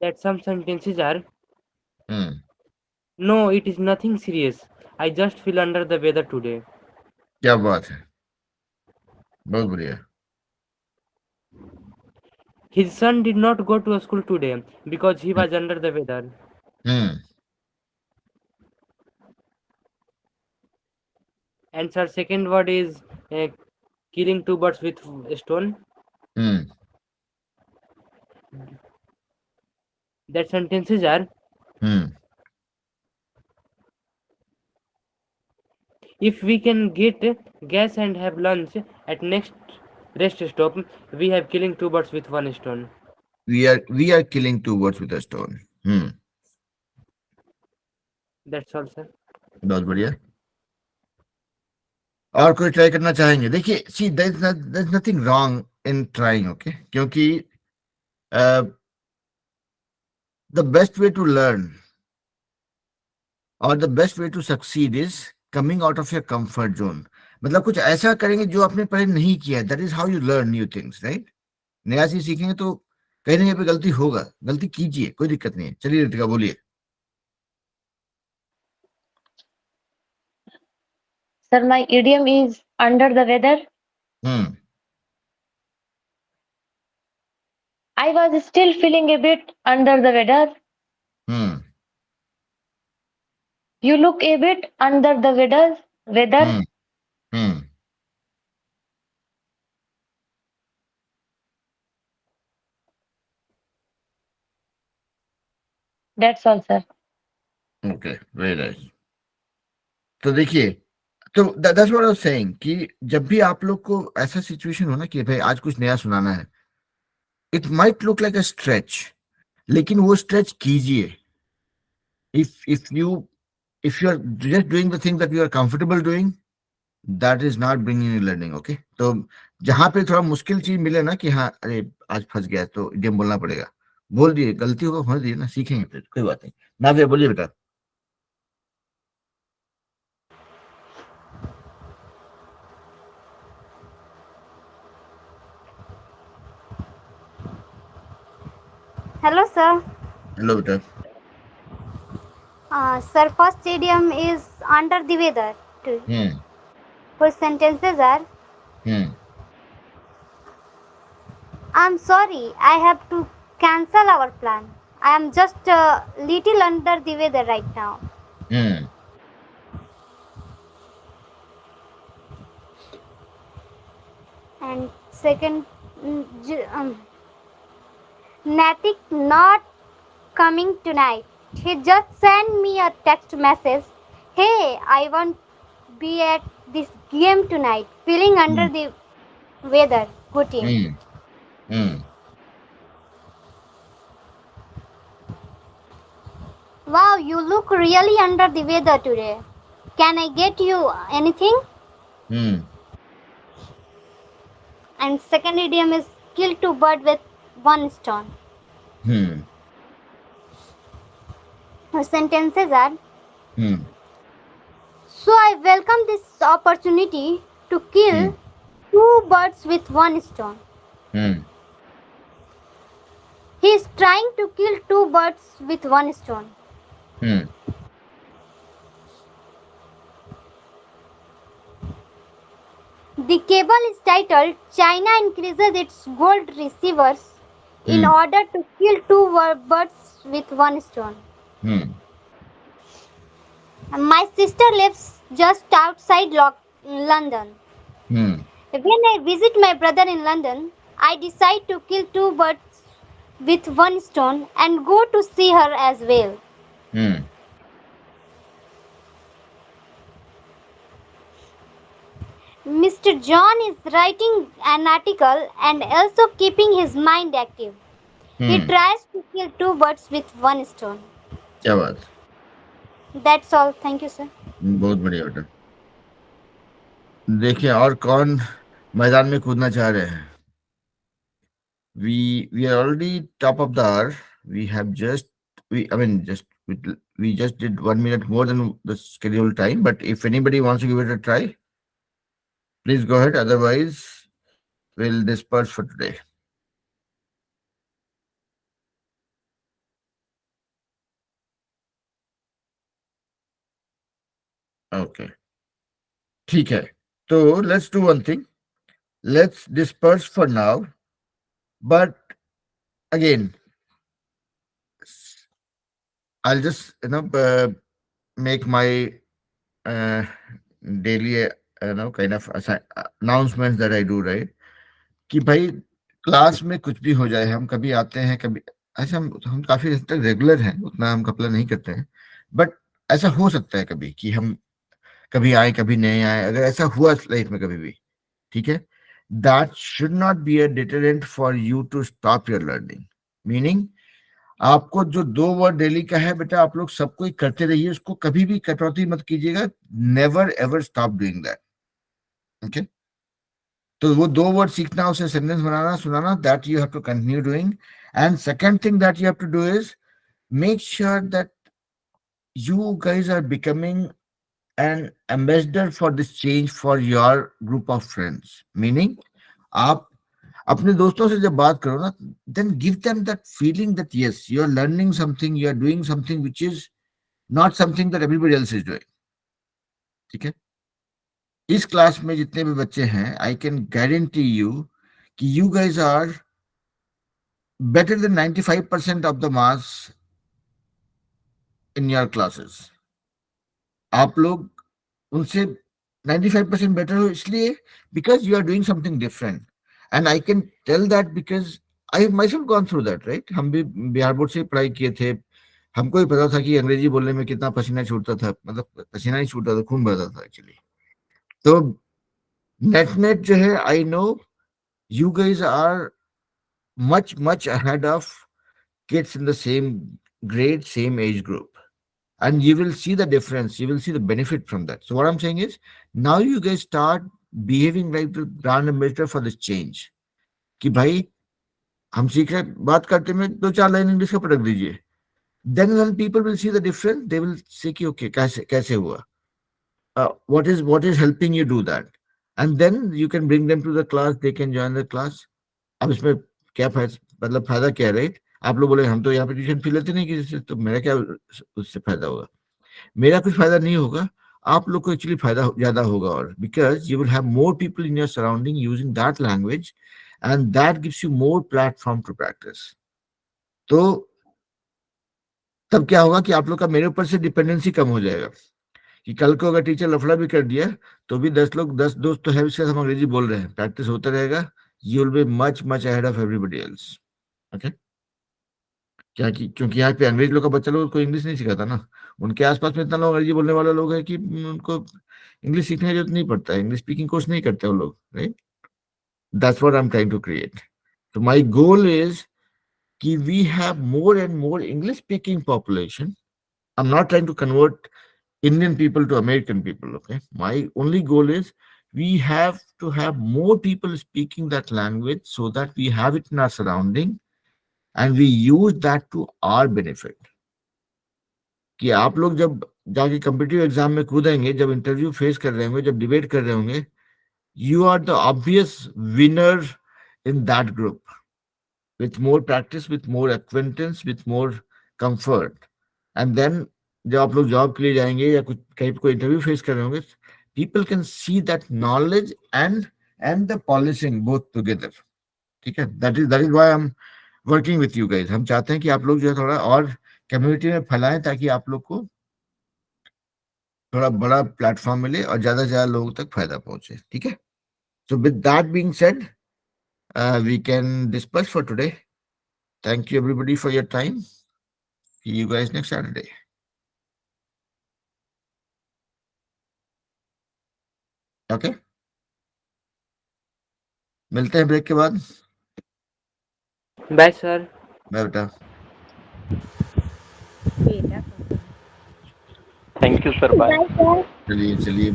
That some sentences are no, it is nothing serious. I just feel under the weather today. क्या बात है, बहुत बढ़िया। His son did not go to school today because he was under the weather. And sir, second word is killing two birds with a stone. That sentences are if we can get gas and have lunch at next rest stop, we have killing two birds with one stone. We are killing two birds with a stone. That's all, sir. बहुत बढ़िया. और कोई try करना चाहेंगे? देखिए, see there is nothing wrong in trying, okay, क्योंकि the best way to learn और the best way to succeed is coming out of your comfort zone. मतलब कुछ ऐसा करेंगे जो आपने पहले नहीं किया. That is how you learn new things, right? नया चीज सीखेंगे तो कहीं ना कहीं पे गलती होगा. गलती कीजिए, कोई दिक्कत नहीं है. चलिए रितिका बोलिए. Sir, my idiom is under the weather. I was still feeling a bit under the weather. You look a bit under the weather. That's all, sir. Okay, very nice. तो देखिए, तो that's what I was saying कि जब भी आप लोग को ऐसा सिचुएशन हो ना कि भाई आज कुछ नया सुनाना है, it might look like a stretch, लेकिन वो स्ट्रेच कीजिए. if you are just doing the thing that you are comfortable doing, that is not bringing you learning, okay? तो जहां पे थोड़ा मुश्किल चीज मिले ना कि हाँ अरे आज फंस गया तो इडियम बोलना पड़ेगा, बोल दिए. गलती होगा होने दिए ना, सीखेंगे फिर, कोई बात नहीं. ना फिर बोलिए बेटा. Hello, sir. हेलो बेटा. Sir, first idiom is under the weather. First sentences are I'm sorry, I have to cancel our plan. I am just a little under the weather right now. And second, Natik not coming tonight. He just sent me a text message. Hey, I won't be at this game tonight. Feeling under the weather. Good team. Wow, you look really under the weather today. Can I get you anything? And second idiom is kill two birds with one stone. Sentences are so I welcome this opportunity to kill two birds with one stone. He is trying to kill two birds with one stone. The cable is titled China increases its gold receivers in order to kill two birds with one stone. My sister lives just outside London. When I visit my brother in London, I decide to kill two birds with one stone and go to see her as well. Mr. John is writing an article and also keeping his mind active. He tries to kill two birds with one stone. क्या बात. That's all. Thank you, sir. बहुत बढ़िया बेटा. देखिए और कौन मैदान में कूदना चाह रहे हैं. We are already top of the hour. We just did 1 minute more than the scheduled time. But if anybody wants to give it a try, please go ahead. Otherwise, we'll disperse for today. Okay. ठीक है. So let's do one thing. Let's disperse for now. But again, I'll just make my daily kind of announcements that I do, right? कि भाई class में कुछ भी हो जाए, हम कभी आते हैं, कभी ऐसा हम काफी हद तक रेगुलर हैं, उतना हम घपला नहीं करते हैं, बट ऐसा हो सकता है कभी कि हम कभी आए कभी नहीं आए, अगर ऐसा हुआ लाइफ में कभी भी, ठीक है, that should not be a deterrent for you to stop your learning. Meaning आपको जो 2 वर्ड डेली का है बेटा, आप लोग सबको ही करते रहिए, उसको कभी भी कटौती मत कीजिएगा, never ever stop doing that. Okay, तो वो 2 वर्ड सीखना, उसे सेंटेंस बनाना, सुनाना, that you have to continue doing. And second thing that you have to do is make sure that you guys are becoming an ambassador for this change for your group of friends. Meaning आप अपने दोस्तों से जब बात करो ना, then give them that feeling that yes, you are learning something, you are doing something which is not something that everybody else is doing. ठीक है, इस क्लास में जितने भी बच्चे हैं, I can guarantee you कि you guys are better than 95% of the mass in your classes. आप लोग उनसे 95% बेटर हो, इसलिए because you are doing something different, and I can tell that because I have myself gone through that, right. हम भी Bihar board से पढ़ाई किए थे, हमको भी पता था कि अंग्रेजी बोलने में कितना पसीना छूटता था, मतलब पसीना नहीं छूटता था, खून बहता था एक्चुअली। तो नेट जो है, I know you guys are much ahead of kids in the same grade, same age group, and you will see the difference, you will see the benefit from that. So what I'm saying is, now you guys start behaving like the brand ambassador for this change, कि भाई हम सीख रहे, बात करते में 2-4 line English का पढ़ दीजिए, then when people will see the difference, they will say कि okay, कैसे हुआ, what is helping you do that, and then you can bring them to the class, they can join the class. अब इसमें क्या मतलब फायदा क्या है, राइट। आप लोग बोले हम तो यहाँ पे ट्यूशन फी लेते नहीं किसी से, तो मेरा क्या उससे फायदा होगा, मेरा कुछ फायदा नहीं होगा, आप लोग को एक्चुअली फायदा ज्यादा होगा, और because you will have more people in your surrounding using that language, and that gives you more platform to practise. तो तब क्या होगा कि आप लोग का मेरे ऊपर से डिपेंडेंसी कम हो जाएगा, कि कल को अगर टीचर लफड़ा भी कर दिया तो भी 10 दोस्त तो है, इसके साथ हम अंग्रेजी बोल रहे हैं, प्रैक्टिस होता रहेगा, you will be much ahead of everybody else. Okay? क्योंकि यहाँ पे अंग्रेज लोग का बच्चा लोग को इंग्लिश नहीं सिखाता ना, उनके आसपास में इतना लोग अंग्रेजी बोलने वाले लोग हैं कि उनको इंग्लिश सीखने की जरूरत नहीं पड़ता है, इंग्लिश स्पीकिंग कोर्स नहीं करते वो लोग, right. That's what I am trying to create. So my goal is कि we have more and more English speaking population. I'm not trying to convert Indian people to American people, okay? My only goal is we have to have more people speaking that language so that we have it in our surrounding and we use that to our benefit. कि आप लोग जब जाके competitive exam में कूदेंगे, जब interview face कर रहे होंगे, जब डिबेट कर रहे होंगे, you are the obvious winner in that group with more practice, with more acquaintance, with more comfort. And then जब आप लोग जॉब के लिए जाएंगे या कुछ कहीं कोई इंटरव्यू फेस कर रहे होंगे, people can see that knowledge and the polishing both together. ठीक है, that is why I'm working with you guys. हम चाहते हैं कि आप लोग जो है थोड़ा और कम्युनिटी में फैलाएं, ताकि आप लोग को थोड़ा बड़ा प्लेटफॉर्म मिले और ज्यादा से ज्यादा लोगों तक फायदा पहुंचे। ठीक है, so with that being said, we can disperse for today. Thank you everybody for your time. See you guys next Saturday. Okay, मिलते हैं ब्रेक के बाद। Bye sir. बाय बेटा। Thank you sir, bye. चलिए